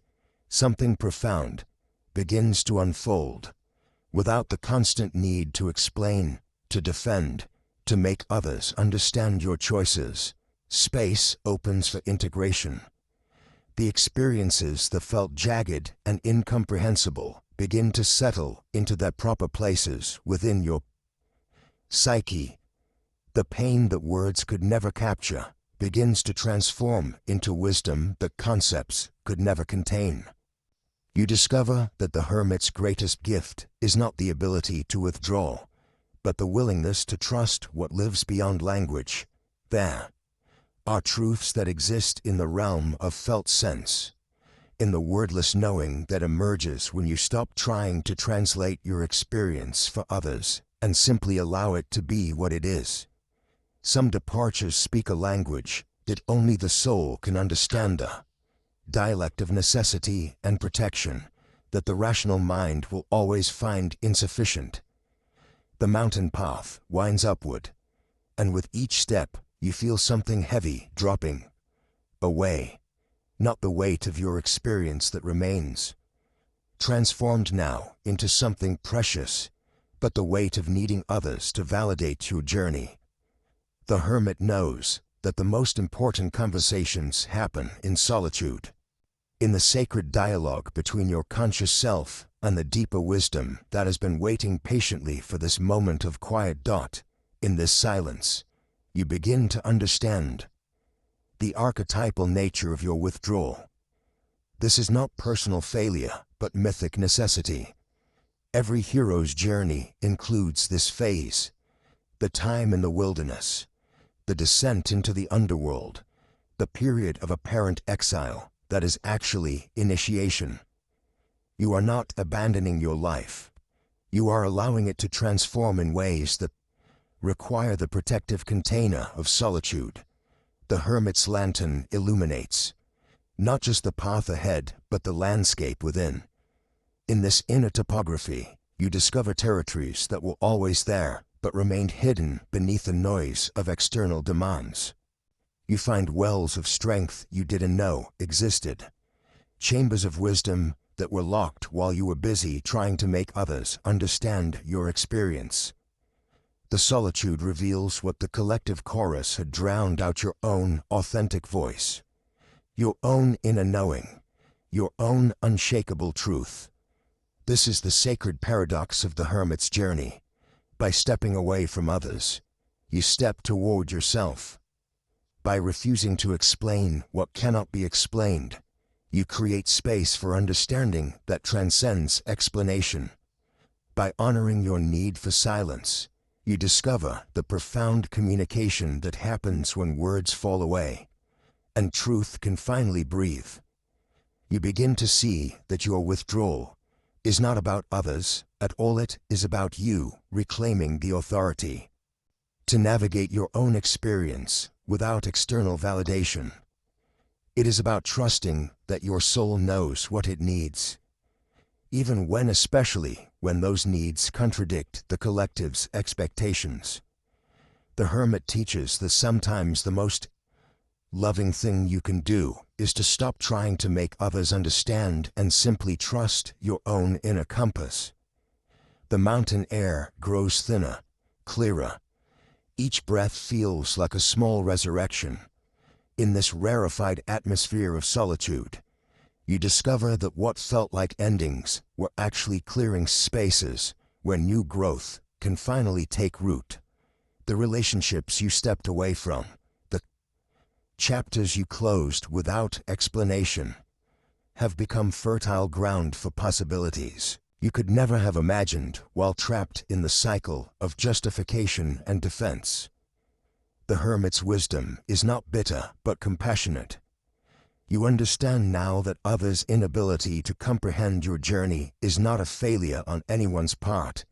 something profound begins to unfold, without the constant need to explain, to defend, to make others understand your choices. Space opens for integration. The experiences that felt jagged and incomprehensible begin to settle into their proper places within your psyche. The pain that words could never capture begins to transform into wisdom that concepts could never contain. You discover that the hermit's greatest gift is not the ability to withdraw, but the willingness to trust what lives beyond language. There are truths that exist in the realm of felt sense, in the wordless knowing that emerges when you stop trying to translate your experience for others and simply allow it to be what it is. Some departures speak a language that only the soul can understand, a dialect of necessity and protection that the rational mind will always find insufficient. The mountain path winds upward, and with each step you feel something heavy dropping away, not the weight of your experience that remains, transformed now into something precious, but the weight of needing others to validate your journey. The hermit knows that the most important conversations happen in solitude, in the sacred dialogue between your conscious self and the deeper wisdom that has been waiting patiently for this moment of quiet. In this silence, you begin to understand the archetypal nature of your withdrawal. This is not personal failure, but mythic necessity. Every hero's journey includes this phase: the time in the wilderness, the descent into the underworld, the period of apparent exile that is actually initiation. You are not abandoning your life. You are allowing it to transform in ways that require the protective container of solitude. The hermit's lantern illuminates not just the path ahead, but the landscape within. In this inner topography, you discover territories that were always there, but remained hidden beneath the noise of external demands. You find wells of strength you didn't know existed, chambers of wisdom that were locked while you were busy trying to make others understand your experience. The solitude reveals what the collective chorus had drowned out: your own authentic voice, your own inner knowing, your own unshakable truth. This is the sacred paradox of the hermit's journey. By stepping away from others, you step toward yourself. By refusing to explain what cannot be explained, you create space for understanding that transcends explanation. By honoring your need for silence, you discover the profound communication that happens when words fall away, and truth can finally breathe. You begin to see that your withdrawal is not about others at all. It is about you reclaiming the authority to navigate your own experience without external validation. It is about trusting that your soul knows what it needs, especially when those needs contradict the collective's expectations. The hermit teaches that sometimes the most loving thing you can do is to stop trying to make others understand and simply trust your own inner compass. The mountain air grows thinner, clearer. Each breath feels like a small resurrection. In this rarefied atmosphere of solitude, you discover that what felt like endings were actually clearing spaces where new growth can finally take root. The relationships you stepped away from, the chapters you closed without explanation, have become fertile ground for possibilities you could never have imagined while trapped in the cycle of justification and defense. The hermit's wisdom is not bitter but compassionate. You understand now that others' inability to comprehend your journey is not a failure on anyone's part.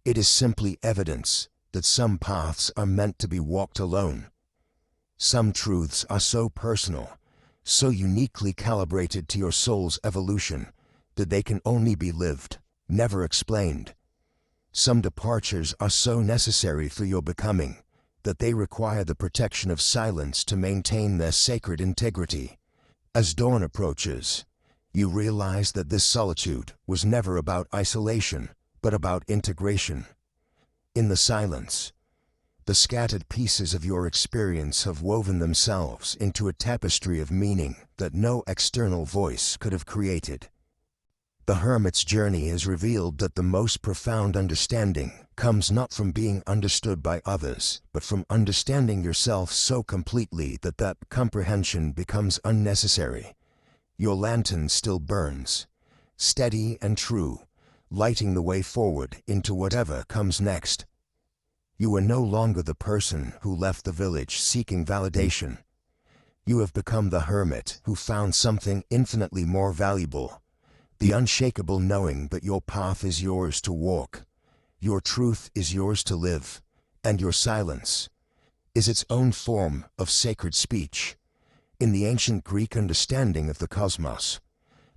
It is simply evidence that some paths are meant to be walked alone. Some truths are so personal, so uniquely calibrated to your soul's evolution, that they can only be lived, never explained. Some departures are so necessary for your becoming, that they require the protection of silence to maintain their sacred integrity. As dawn approaches, you realize that this solitude was never about isolation, but about integration. In the silence, the scattered pieces of your experience have woven themselves into a tapestry of meaning that no external voice could have created. The hermit's journey has revealed that the most profound understanding comes not from being understood by others, but from understanding yourself so completely that that comprehension becomes unnecessary. Your lantern still burns, steady and true, lighting the way forward into whatever comes next. You are no longer the person who left the village seeking validation. You have become the hermit who found something infinitely more valuable. The unshakable knowing that your path is yours to walk, your truth is yours to live, and your silence is its own form of sacred speech. In the ancient Greek understanding of the cosmos,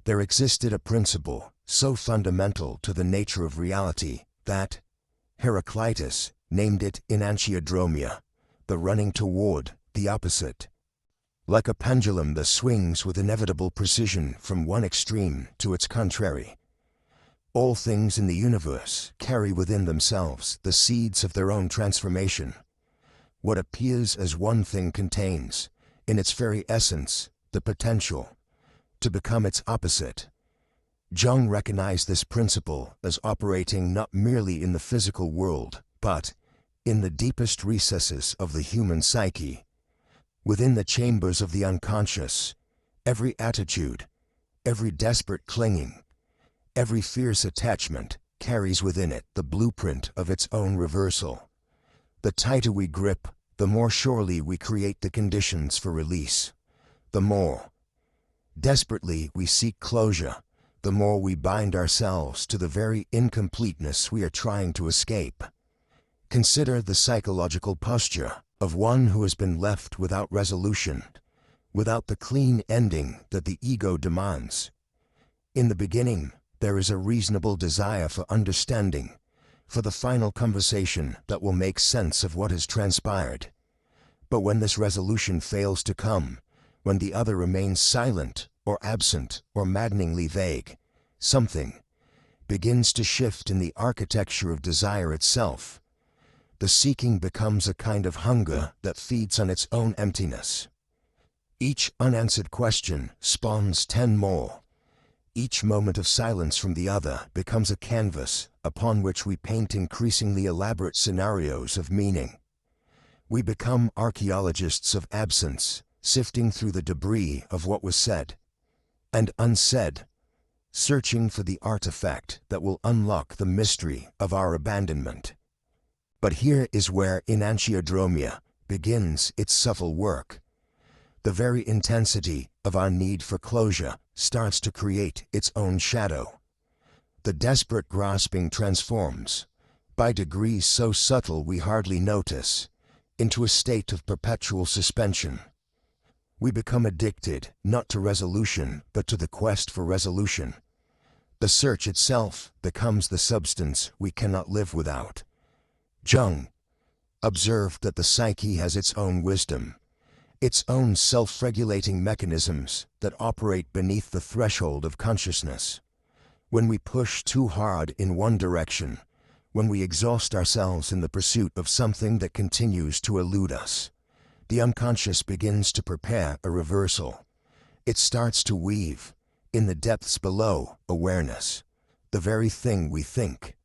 there existed a principle so fundamental to the nature of reality that Heraclitus named it enantiodromia, the running toward the opposite. Like a pendulum that swings with inevitable precision from one extreme to its contrary. All things in the universe carry within themselves the seeds of their own transformation. What appears as one thing contains, in its very essence, the potential to become its opposite. Jung recognized this principle as operating not merely in the physical world, but in the deepest recesses of the human psyche. Within the chambers of the unconscious, every attitude, every desperate clinging, every fierce attachment carries within it the blueprint of its own reversal. The tighter we grip, the more surely we create the conditions for release. The more desperately we seek closure, the more we bind ourselves to the very incompleteness we are trying to escape. Consider the psychological posture of one who has been left without resolution, without the clean ending that the ego demands. In the beginning, there is a reasonable desire for understanding, for the final conversation that will make sense of what has transpired. But when this resolution fails to come, when the other remains silent or absent or maddeningly vague, something begins to shift in the architecture of desire itself. The seeking becomes a kind of hunger that feeds on its own emptiness. Each unanswered question spawns 10 more. Each moment of silence from the other becomes a canvas upon which we paint increasingly elaborate scenarios of meaning. We become archaeologists of absence, sifting through the debris of what was said and unsaid, searching for the artifact that will unlock the mystery of our abandonment. But here is where enantiodromia begins its subtle work. The very intensity of our need for closure starts to create its own shadow. The desperate grasping transforms, by degrees so subtle we hardly notice, into a state of perpetual suspension. We become addicted not to resolution but to the quest for resolution. The search itself becomes the substance we cannot live without. Jung observed that the psyche has its own wisdom, its own self-regulating mechanisms that operate beneath the threshold of consciousness. When we push too hard in one direction, when we exhaust ourselves in the pursuit of something that continues to elude us, the unconscious begins to prepare a reversal. It starts to weave, in the depths below awareness, the very thing we think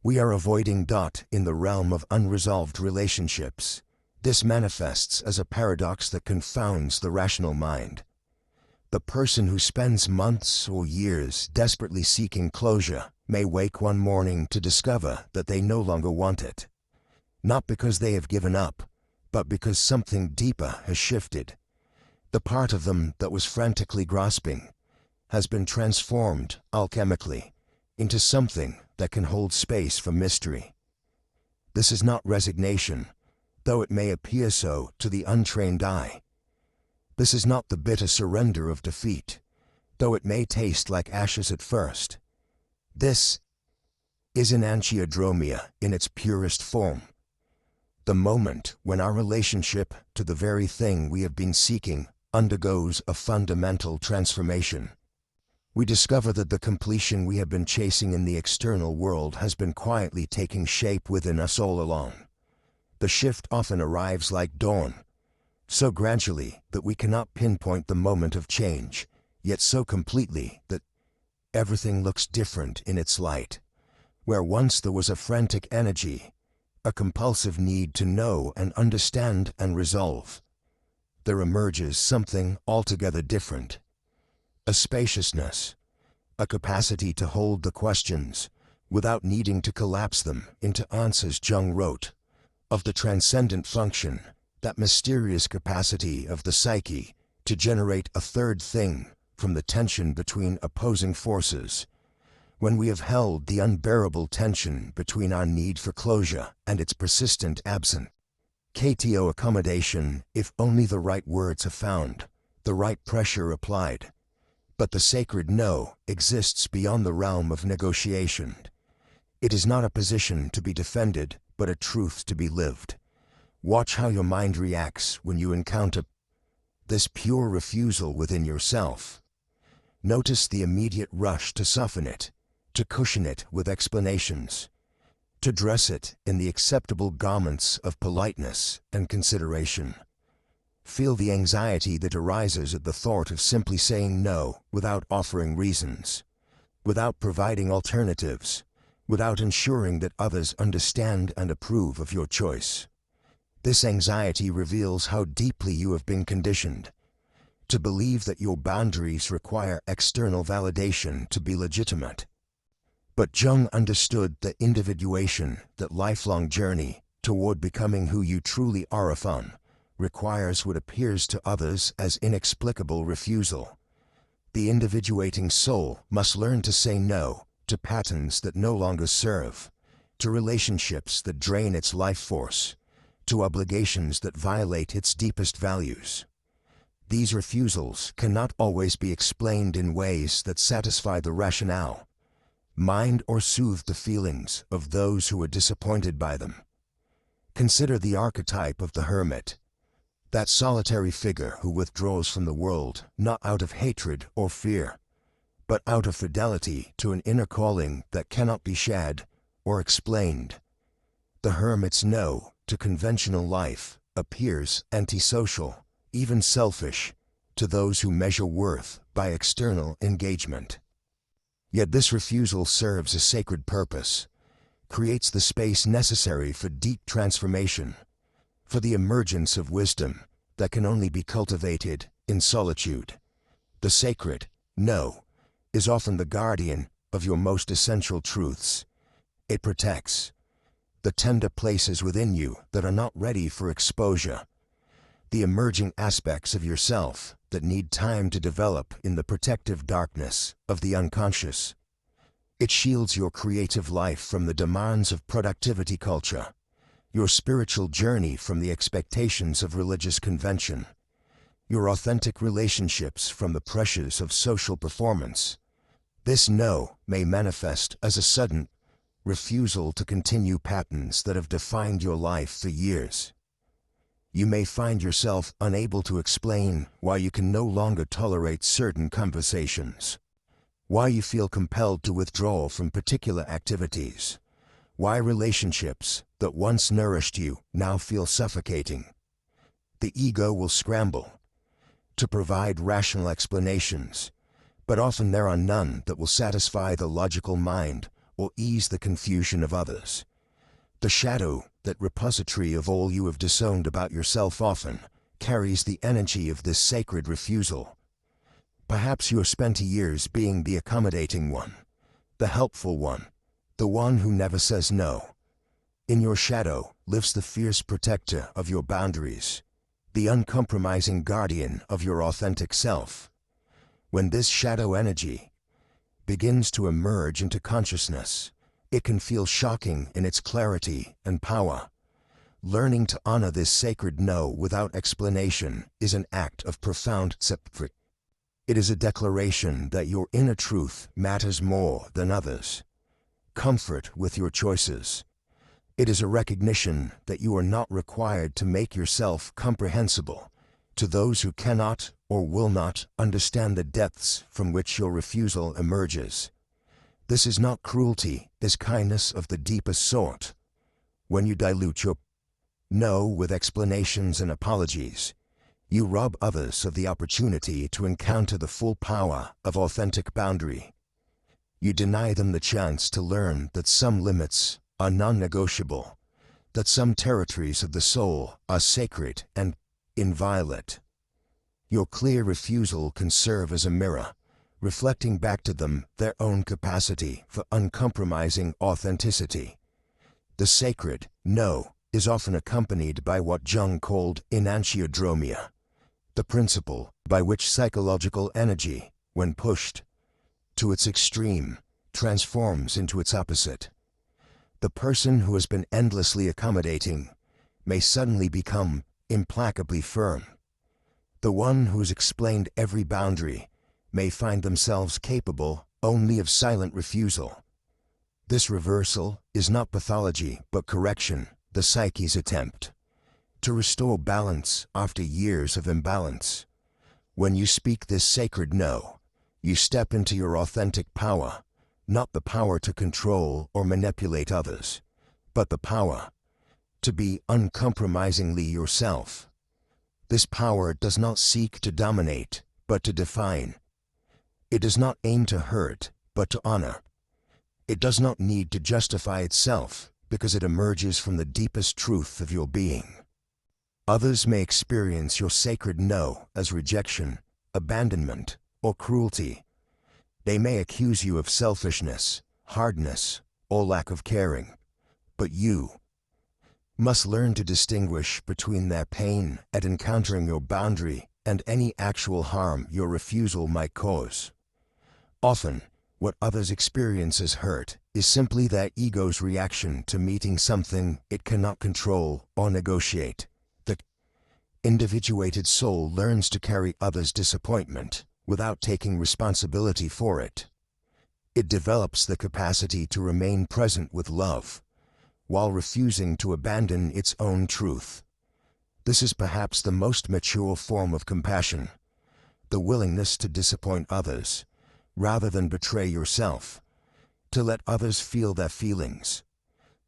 We are avoiding. In the realm of unresolved relationships, this manifests as a paradox that confounds the rational mind. The person who spends months or years desperately seeking closure may wake one morning to discover that they no longer want it. Not because they have given up, but because something deeper has shifted. The part of them that was frantically grasping has been transformed alchemically into something that can hold space for mystery. This is not resignation, though it may appear so to the untrained eye. This is not the bitter surrender of defeat, though it may taste like ashes at first. This is enantiodromia in its purest form. The moment when our relationship to the very thing we have been seeking undergoes a fundamental transformation. We discover that the completion we have been chasing in the external world has been quietly taking shape within us all along. The shift often arrives like dawn, so gradually that we cannot pinpoint the moment of change, yet so completely that everything looks different in its light. Where once there was a frantic energy, a compulsive need to know and understand and resolve, there emerges something altogether different. A spaciousness, a capacity to hold the questions without needing to collapse them into answers. Jung wrote of the transcendent function, that mysterious capacity of the psyche to generate a third thing from the tension between opposing forces. When we have held the unbearable tension between our need for closure and its persistent absence, KTO accommodation, if only the right words are found, the right pressure applied. But the sacred no exists beyond the realm of negotiation. It is not a position to be defended, but a truth to be lived. Watch how your mind reacts when you encounter this pure refusal within yourself. Notice the immediate rush to soften it, to cushion it with explanations, to dress it in the acceptable garments of politeness and consideration. Feel the anxiety that arises at the thought of simply saying no without offering reasons, without providing alternatives, without ensuring that others understand and approve of your choice. This anxiety reveals how deeply you have been conditioned to believe that your boundaries require external validation to be legitimate. But Jung understood that individuation, that lifelong journey toward becoming who you truly are upon, requires what appears to others as inexplicable refusal. The individuating soul must learn to say no to patterns that no longer serve, to relationships that drain its life force, to obligations that violate its deepest values. These refusals cannot always be explained in ways that satisfy the rationale, mind, or soothe the feelings of those who are disappointed by them. Consider the archetype of the hermit, that solitary figure who withdraws from the world not out of hatred or fear, but out of fidelity to an inner calling that cannot be shared or explained. The hermit's no to conventional life appears antisocial, even selfish, to those who measure worth by external engagement. Yet this refusal serves a sacred purpose, creates the space necessary for deep transformation, for the emergence of wisdom that can only be cultivated in solitude. The sacred no is often the guardian of your most essential truths. It protects the tender places within you that are not ready for exposure, the emerging aspects of yourself that need time to develop in the protective darkness of the unconscious. It shields your creative life from the demands of productivity culture, your spiritual journey from the expectations of religious convention, your authentic relationships from the pressures of social performance. This no may manifest as a sudden refusal to continue patterns that have defined your life for years. You may find yourself unable to explain why you can no longer tolerate certain conversations, why you feel compelled to withdraw from particular activities, why relationships that once nourished you now feel suffocating. The ego will scramble to provide rational explanations, but often there are none that will satisfy the logical mind or ease the confusion of others. The shadow, that repository of all you have disowned about yourself, often carries the energy of this sacred refusal. Perhaps you have spent years being the accommodating one, the helpful one, the one who never says no. In your shadow lives the fierce protector of your boundaries, the uncompromising guardian of your authentic self. When this shadow energy begins to emerge into consciousness, it can feel shocking in its clarity and power. Learning to honor this sacred no without explanation is an act of profound acceptance. It is a declaration that your inner truth matters more than others. Comfort with your choices. It is a recognition that you are not required to make yourself comprehensible to those who cannot or will not understand the depths from which your refusal emerges. This is not cruelty, it is kindness of the deepest sort. When you dilute your no with explanations and apologies, you rob others of the opportunity to encounter the full power of authentic boundary. You deny them the chance to learn that some limits are non-negotiable, that some territories of the soul are sacred and inviolate. Your clear refusal can serve as a mirror, reflecting back to them their own capacity for uncompromising authenticity. The sacred no is often accompanied by what Jung called enantiodromia, the principle by which psychological energy, when pushed to its extreme, transforms into its opposite. The person who has been endlessly accommodating may suddenly become implacably firm. The one who has explained every boundary may find themselves capable only of silent refusal. This reversal is not pathology but correction, the psyche's attempt to restore balance after years of imbalance. When you speak this sacred no, you step into your authentic power, not the power to control or manipulate others, but the power to be uncompromisingly yourself. This power does not seek to dominate, but to define. It does not aim to hurt, but to honor. It does not need to justify itself, because it emerges from the deepest truth of your being. Others may experience your sacred no as rejection, abandonment, or cruelty. They may accuse you of selfishness, hardness, or lack of caring. But you must learn to distinguish between their pain at encountering your boundary and any actual harm your refusal might cause. Often, what others experience as hurt is simply their ego's reaction to meeting something it cannot control or negotiate. The individuated soul learns to carry others' disappointment without taking responsibility for it. It develops the capacity to remain present with love, while refusing to abandon its own truth. This is perhaps the most mature form of compassion, the willingness to disappoint others, rather than betray yourself, to let others feel their feelings,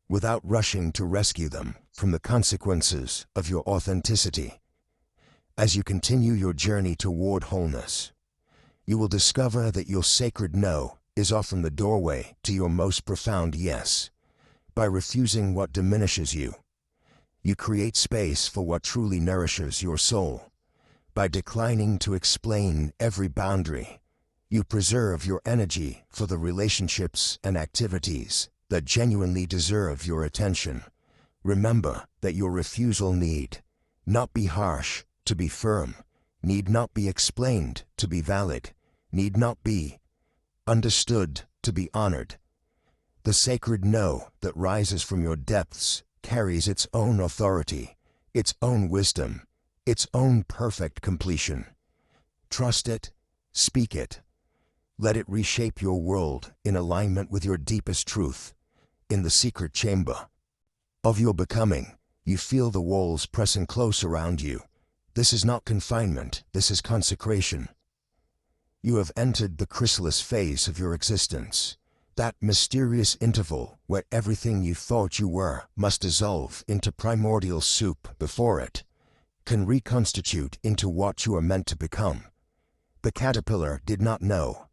without rushing to rescue them from the consequences of your authenticity. As you continue your journey toward wholeness, you will discover that your sacred no is often the doorway to your most profound yes. By refusing what diminishes you, you create space for what truly nourishes your soul. By declining to explain every boundary, you preserve your energy for the relationships and activities that genuinely deserve your attention. Remember that your refusal need not be harsh to be firm, need not be explained to be valid, need not be understood to be honored. The sacred no that rises from your depths carries its own authority, its own wisdom, its own perfect completion. Trust it, speak it. Let it reshape your world in alignment with your deepest truth. In the secret chamber of your becoming, you feel the walls pressing close around you. This is not confinement, this is consecration. You have entered the chrysalis phase of your existence. That mysterious interval where everything you thought you were must dissolve into primordial soup before it can reconstitute into what you are meant to become. The caterpillar did not know.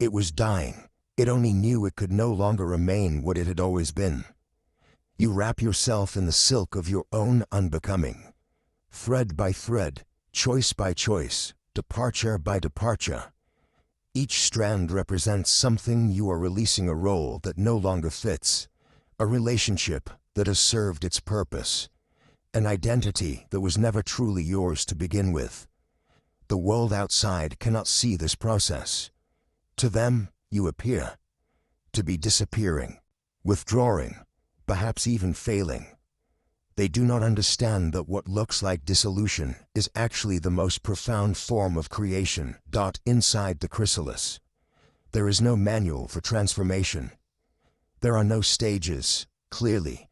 It was dying. It only knew it could no longer remain what it had always been. You wrap yourself in the silk of your own unbecoming. Thread by thread, choice by choice, departure by departure. Each strand represents something you are releasing, a role that no longer fits, a relationship that has served its purpose, an identity that was never truly yours to begin with. The world outside cannot see this process. To them, you appear to be disappearing, withdrawing, perhaps even failing. They do not understand that what looks like dissolution is actually the most profound form of creation. Inside the chrysalis, there is no manual for transformation. There are no stages, clearly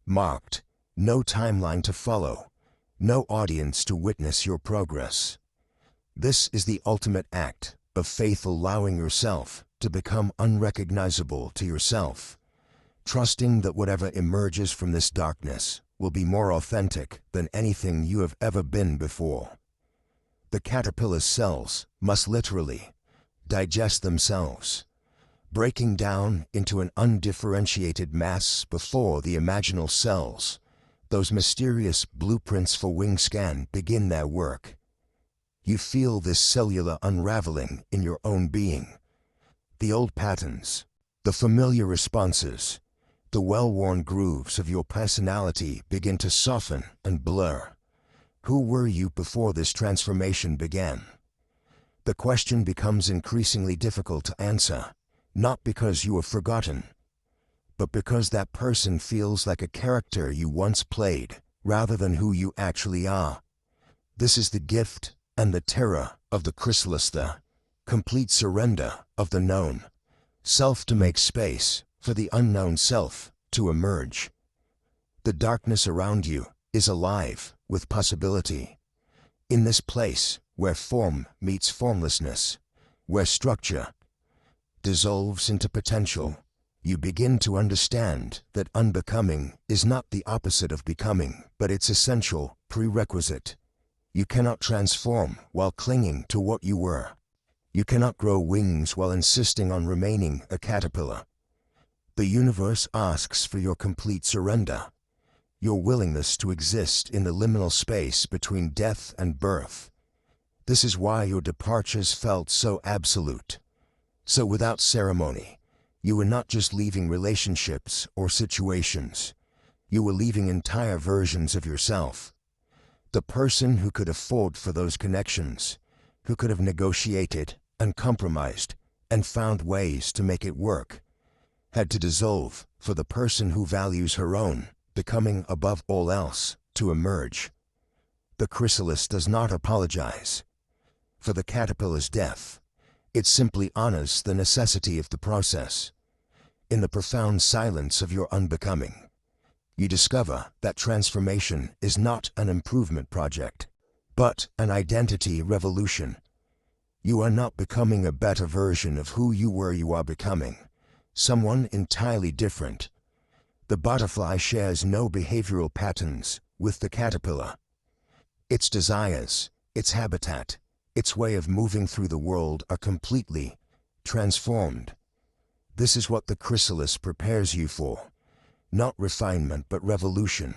marked, no timeline to follow, no audience to witness your progress. This is the ultimate act of faith, allowing yourself to become unrecognizable to yourself, trusting that whatever emerges from this darkness will be more authentic than anything you have ever been before. The caterpillar's cells must literally digest themselves, breaking down into an undifferentiated mass before the imaginal cells, those mysterious blueprints for wing scan, begin their work. You feel this cellular unraveling in your own being. The old patterns, the familiar responses, the well-worn grooves of your personality begin to soften and blur. Who were you before this transformation began? The question becomes increasingly difficult to answer, not because you have forgotten, but because that person feels like a character you once played, rather than who you actually are. This is the gift and the terror of the chrysalis, the complete surrender of the known self to make space for the unknown self to emerge. The darkness around you is alive with possibility. In this place where form meets formlessness, where structure dissolves into potential, you begin to understand that unbecoming is not the opposite of becoming, but its essential prerequisite. You cannot transform while clinging to what you were. You cannot grow wings while insisting on remaining a caterpillar. The universe asks for your complete surrender, your willingness to exist in the liminal space between death and birth. This is why your departures felt so absolute, so without ceremony. You were not just leaving relationships or situations. You were leaving entire versions of yourself. The person who could afford for those connections, who could have negotiated and compromised and found ways to make it work, had to dissolve for the person who values her own becoming above all else to emerge. The chrysalis does not apologize for the caterpillar's death. It simply honors the necessity of the process. In the profound silence of your unbecoming, you discover that transformation is not an improvement project, but an identity revolution. You are not becoming a better version of who you were. You are becoming someone entirely different. The butterfly shares no behavioral patterns with the caterpillar. Its desires, its habitat, its way of moving through the world are completely transformed. This is what the chrysalis prepares you for. Not refinement but revolution.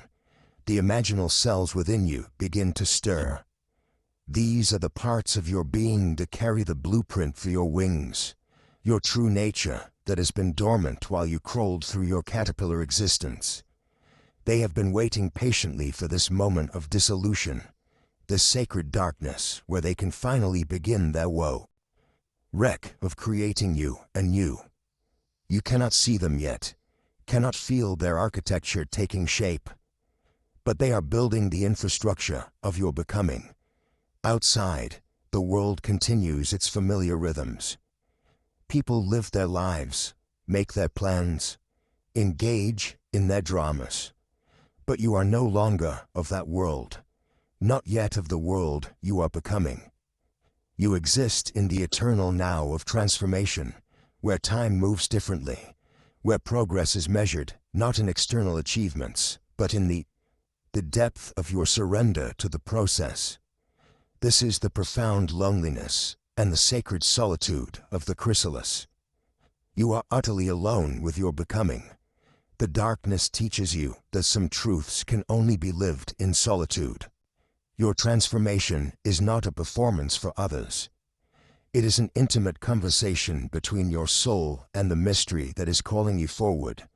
The imaginal cells within you begin to stir. These are the parts of your being that carry the blueprint for your wings, your true nature that has been dormant while you crawled through your caterpillar existence. They have been waiting patiently for this moment of dissolution, this sacred darkness where they can finally begin their wreck of creating you anew. You cannot see them yet, cannot feel their architecture taking shape, but they are building the infrastructure of your becoming. Outside, the world continues its familiar rhythms. People live their lives, make their plans, engage in their dramas. But you are no longer of that world, not yet of the world you are becoming. You exist in the eternal now of transformation, where time moves differently, where progress is measured not in external achievements, but in the depth of your surrender to the process. This is the profound loneliness and the sacred solitude of the chrysalis. You are utterly alone with your becoming. The darkness teaches you that some truths can only be lived in solitude. Your transformation is not a performance for others. It is an intimate conversation between your soul and the mystery that is calling you forward.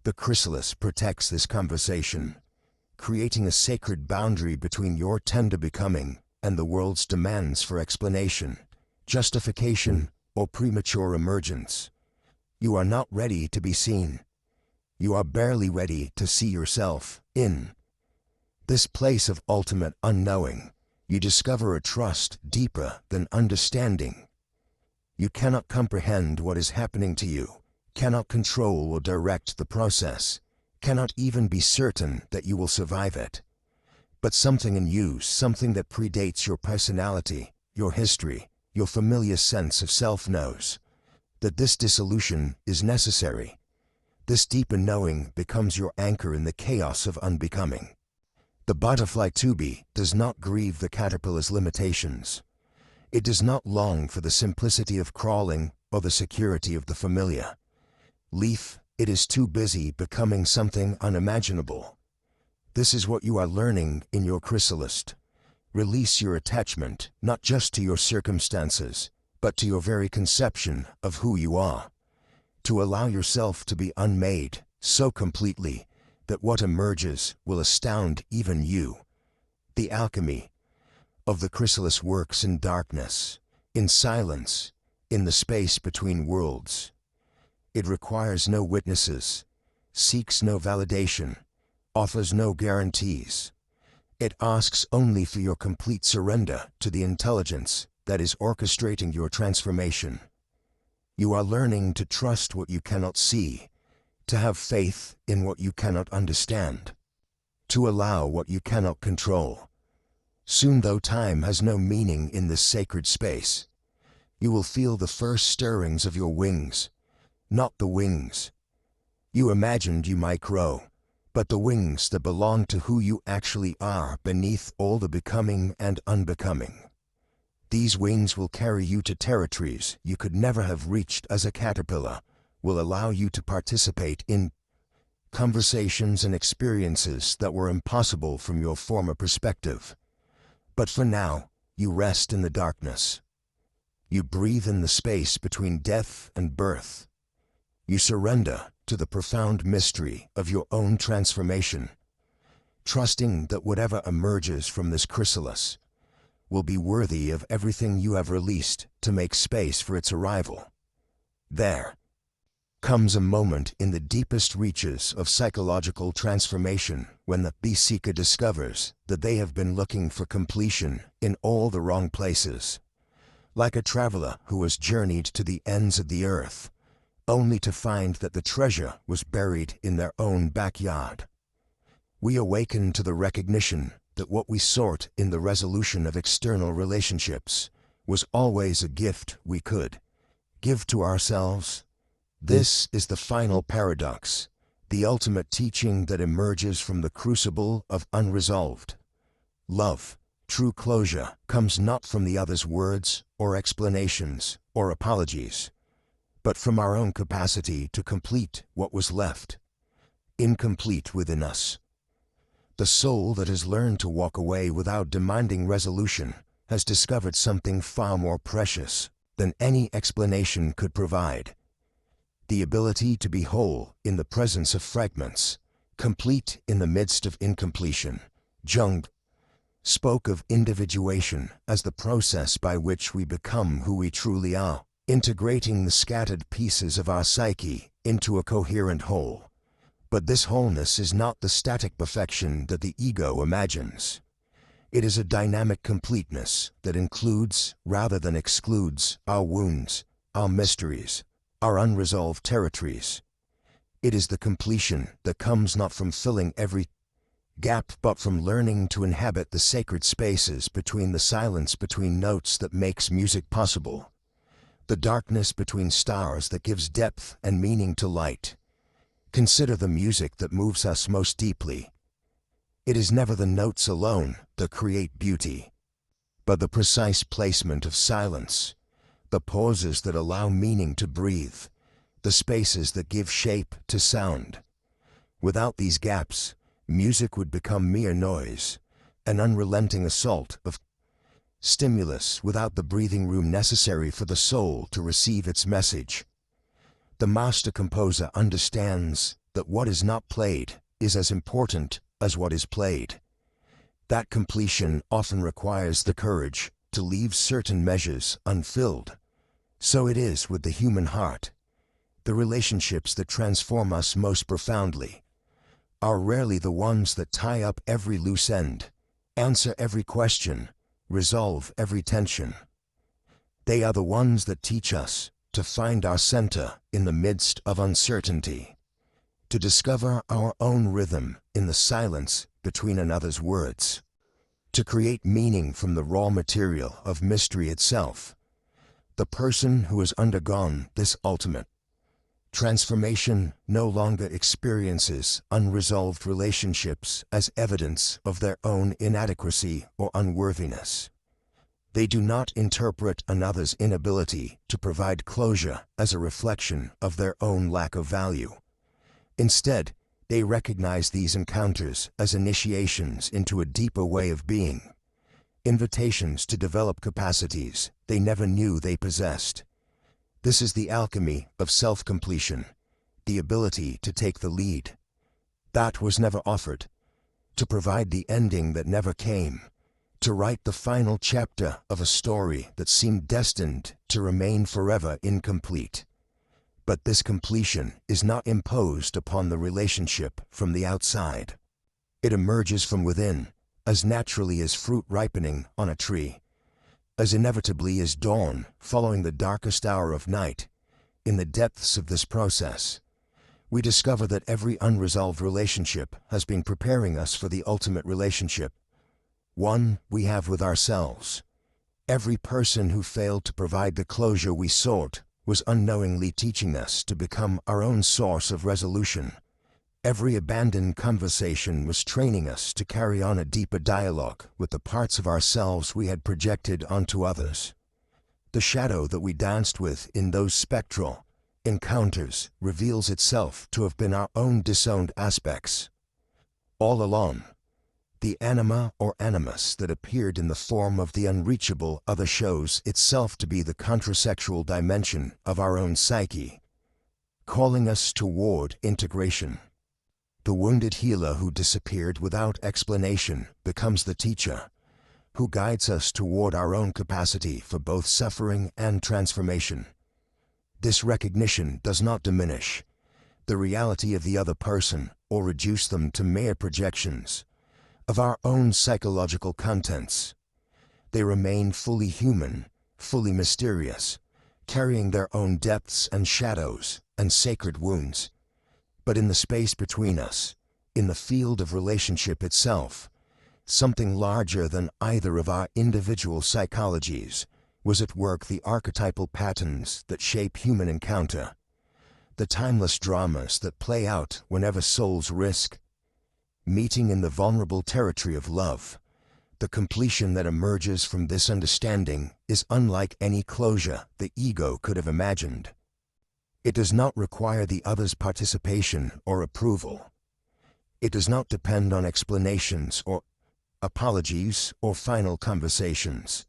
The chrysalis protects this conversation, creating a sacred boundary between your tender becoming and the world's demands for explanation, justification, or premature emergence. You are not ready to be seen. You are barely ready to see yourself. In this place of ultimate unknowing, you discover a trust deeper than understanding. You cannot comprehend what is happening to you, cannot control or direct the process, cannot even be certain that you will survive it. But something in you, something that predates your personality, your history, your familiar sense of self knows that this dissolution is necessary. This deeper knowing becomes your anchor in the chaos of unbecoming. The butterfly tubie does not grieve the caterpillar's limitations. It does not long for the simplicity of crawling or the security of the familiar. Leaf, it is too busy becoming something unimaginable. This is what you are learning in your chrysalis. Release your attachment, not just to your circumstances, but to your very conception of who you are. To allow yourself to be unmade so completely that what emerges will astound even you. The alchemy of the chrysalis works in darkness, in silence, in the space between worlds. It requires no witnesses, seeks no validation, offers no guarantees. It asks only for your complete surrender to the intelligence that is orchestrating your transformation. You are learning to trust what you cannot see, to have faith in what you cannot understand, to allow what you cannot control. Soon, though time has no meaning in this sacred space, you will feel the first stirrings of your wings, not the wings you imagined you might grow, but the wings that belong to who you actually are beneath all the becoming and unbecoming. These wings will carry you to territories you could never have reached as a caterpillar, will allow you to participate in conversations and experiences that were impossible from your former perspective. But for now, you rest in the darkness. You breathe in the space between death and birth. You surrender to the profound mystery of your own transformation, trusting that whatever emerges from this chrysalis will be worthy of everything you have released to make space for its arrival. There comes a moment in the deepest reaches of psychological transformation when the Psyche discovers that they have been looking for completion in all the wrong places. Like a traveler who has journeyed to the ends of the earth, only to find that the treasure was buried in their own backyard. We awaken to the recognition that what we sought in the resolution of external relationships was always a gift we could give to ourselves. This is the final paradox, the ultimate teaching that emerges from the crucible of unresolved love. True closure comes not from the other's words or explanations or apologies, but from our own capacity to complete what was left incomplete within us. The soul that has learned to walk away without demanding resolution has discovered something far more precious than any explanation could provide. The ability to be whole in the presence of fragments, complete in the midst of incompletion. Jung spoke of individuation as the process by which we become who we truly are, integrating the scattered pieces of our psyche into a coherent whole. But this wholeness is not the static perfection that the ego imagines. It is a dynamic completeness that includes, rather than excludes, our wounds, our mysteries, our unresolved territories. It is the completion that comes not from filling every gap, but from learning to inhabit the sacred spaces between the silence between notes that makes music possible, the darkness between stars that gives depth and meaning to light. Consider the music that moves us most deeply. It is never the notes alone that create beauty, but the precise placement of silence, the pauses that allow meaning to breathe, the spaces that give shape to sound. Without these gaps, music would become mere noise, an unrelenting assault of stimulus without the breathing room necessary for the soul to receive its message. The master composer understands that what is not played is as important as what is played. That completion often requires the courage to leave certain measures unfilled. So it is with the human heart. The relationships that transform us most profoundly are rarely the ones that tie up every loose end, answer every question, resolve every tension. They are the ones that teach us to find our center in the midst of uncertainty, to discover our own rhythm in the silence between another's words, to create meaning from the raw material of mystery itself. The person who has undergone this ultimate transformation no longer experiences unresolved relationships as evidence of their own inadequacy or unworthiness. They do not interpret another's inability to provide closure as a reflection of their own lack of value. Instead, they recognize these encounters as initiations into a deeper way of being, invitations to develop capacities they never knew they possessed. This is the alchemy of self-completion, the ability to take the lead that was never offered, to provide the ending that never came, to write the final chapter of a story that seemed destined to remain forever incomplete. But this completion is not imposed upon the relationship from the outside. It emerges from within, as naturally as fruit ripening on a tree, as inevitably as dawn following the darkest hour of night. In the depths of this process, we discover that every unresolved relationship has been preparing us for the ultimate relationship, one we have with ourselves. Every person who failed to provide the closure we sought was unknowingly teaching us to become our own source of resolution. Every abandoned conversation was training us to carry on a deeper dialogue with the parts of ourselves we had projected onto others. The shadow that we danced with in those spectral encounters reveals itself to have been our own disowned aspects. All along, the anima or animus that appeared in the form of the unreachable other shows itself to be the contrasexual dimension of our own psyche, calling us toward integration. The wounded healer who disappeared without explanation becomes the teacher, who guides us toward our own capacity for both suffering and transformation. This recognition does not diminish the reality of the other person or reduce them to mere projections of our own psychological contents. They remain fully human, fully mysterious, carrying their own depths and shadows and sacred wounds. But in the space between us, in the field of relationship itself, something larger than either of our individual psychologies was at work. The archetypal patterns that shape human encounter, the timeless dramas that play out whenever souls risk meeting in the vulnerable territory of love. The completion that emerges from this understanding is unlike any closure the ego could have imagined. It does not require the other's participation or approval. It does not depend on explanations or apologies or final conversations.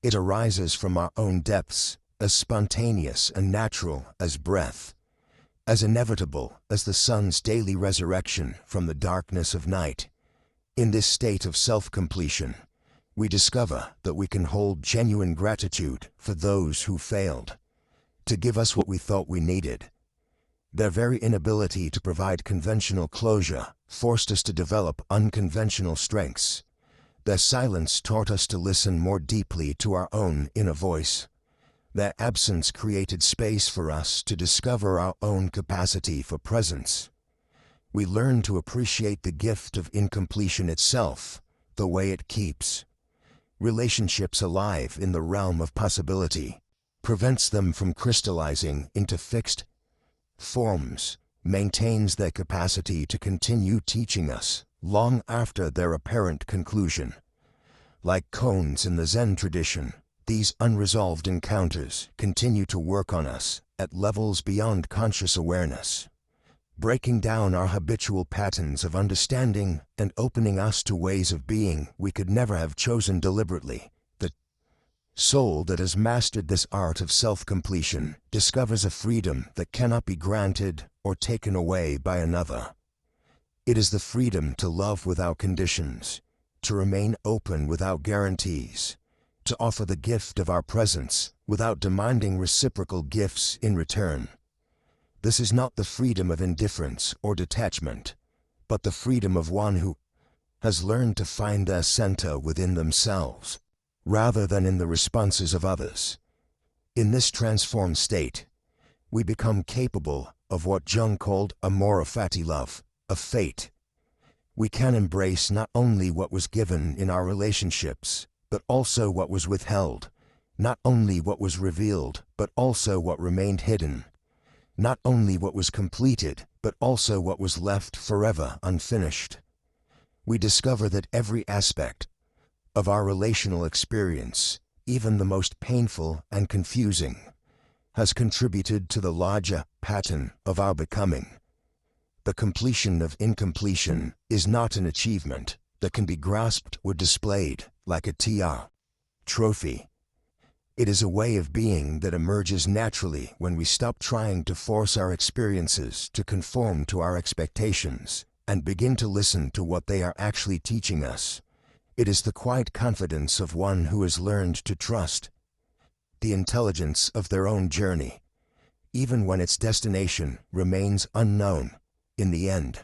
It arises from our own depths, as spontaneous and natural as breath, as inevitable as the sun's daily resurrection from the darkness of night. In this state of self-completion, we discover that we can hold genuine gratitude for those who failed to give us what we thought we needed. Their very inability to provide conventional closure forced us to develop unconventional strengths. Their silence taught us to listen more deeply to our own inner voice. Their absence created space for us to discover our own capacity for presence. We learn to appreciate the gift of incompletion itself, the way it keeps relationships alive in the realm of possibility, prevents them from crystallizing into fixed forms, maintains their capacity to continue teaching us long after their apparent conclusion. Like koans in the Zen tradition, these unresolved encounters continue to work on us at levels beyond conscious awareness, breaking down our habitual patterns of understanding and opening us to ways of being we could never have chosen deliberately. The soul that has mastered this art of self-completion discovers a freedom that cannot be granted or taken away by another. It is the freedom to love without conditions, to remain open without guarantees, to offer the gift of our presence without demanding reciprocal gifts in return. This is not the freedom of indifference or detachment, but the freedom of one who has learned to find their center within themselves, rather than in the responses of others. In this transformed state, we become capable of what Jung called amor fati, love of fate. We can embrace not only what was given in our relationships, but also what was withheld, not only what was revealed, but also what remained hidden, not only what was completed, but also what was left forever unfinished. We discover that every aspect of our relational experience, even the most painful and confusing, has contributed to the larger pattern of our becoming. The completion of incompletion is not an achievement that can be grasped or displayed like a tiara, trophy. It is a way of being that emerges naturally when we stop trying to force our experiences to conform to our expectations and begin to listen to what they are actually teaching us. It is the quiet confidence of one who has learned to trust the intelligence of their own journey, even when its destination remains unknown. In the end,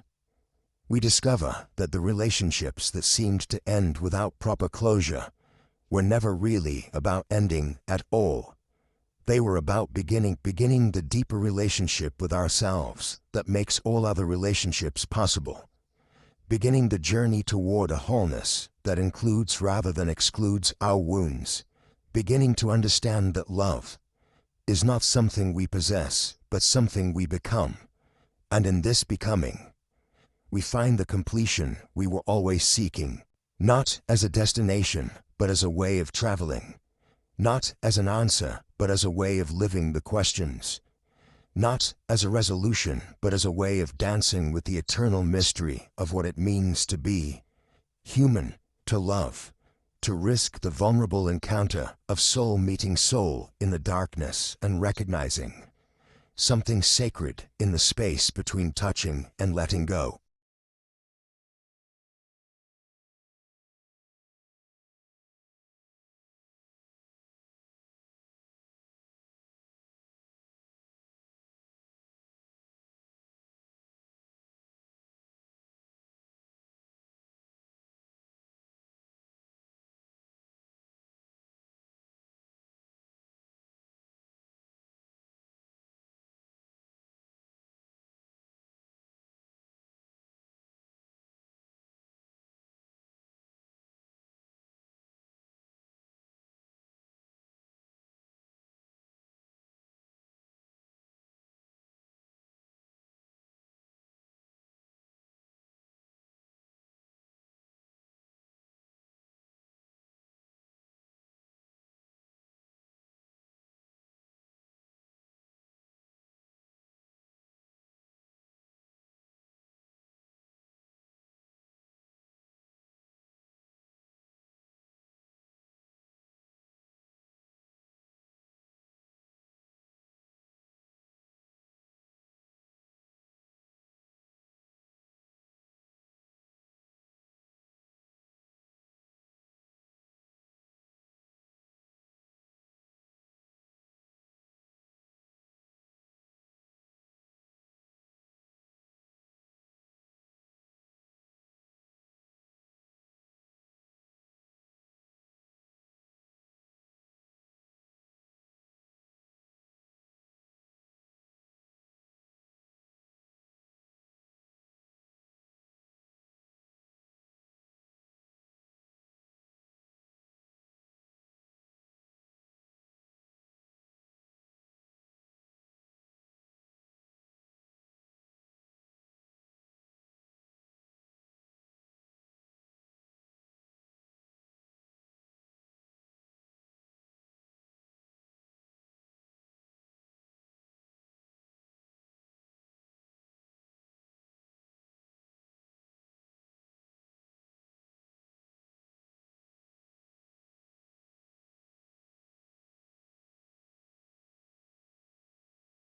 we discover that the relationships that seemed to end without proper closure were never really about ending at all. They were about beginning the deeper relationship with ourselves that makes all other relationships possible. Beginning the journey toward a wholeness that includes rather than excludes our wounds. Beginning to understand that love is not something we possess, but something we become. And in this becoming, we find the completion we were always seeking, not as a destination, but as a way of traveling, not as an answer, but as a way of living the questions, not as a resolution, but as a way of dancing with the eternal mystery of what it means to be human, to love, to risk the vulnerable encounter of soul meeting soul in the darkness and recognizing something sacred in the space between touching and letting go.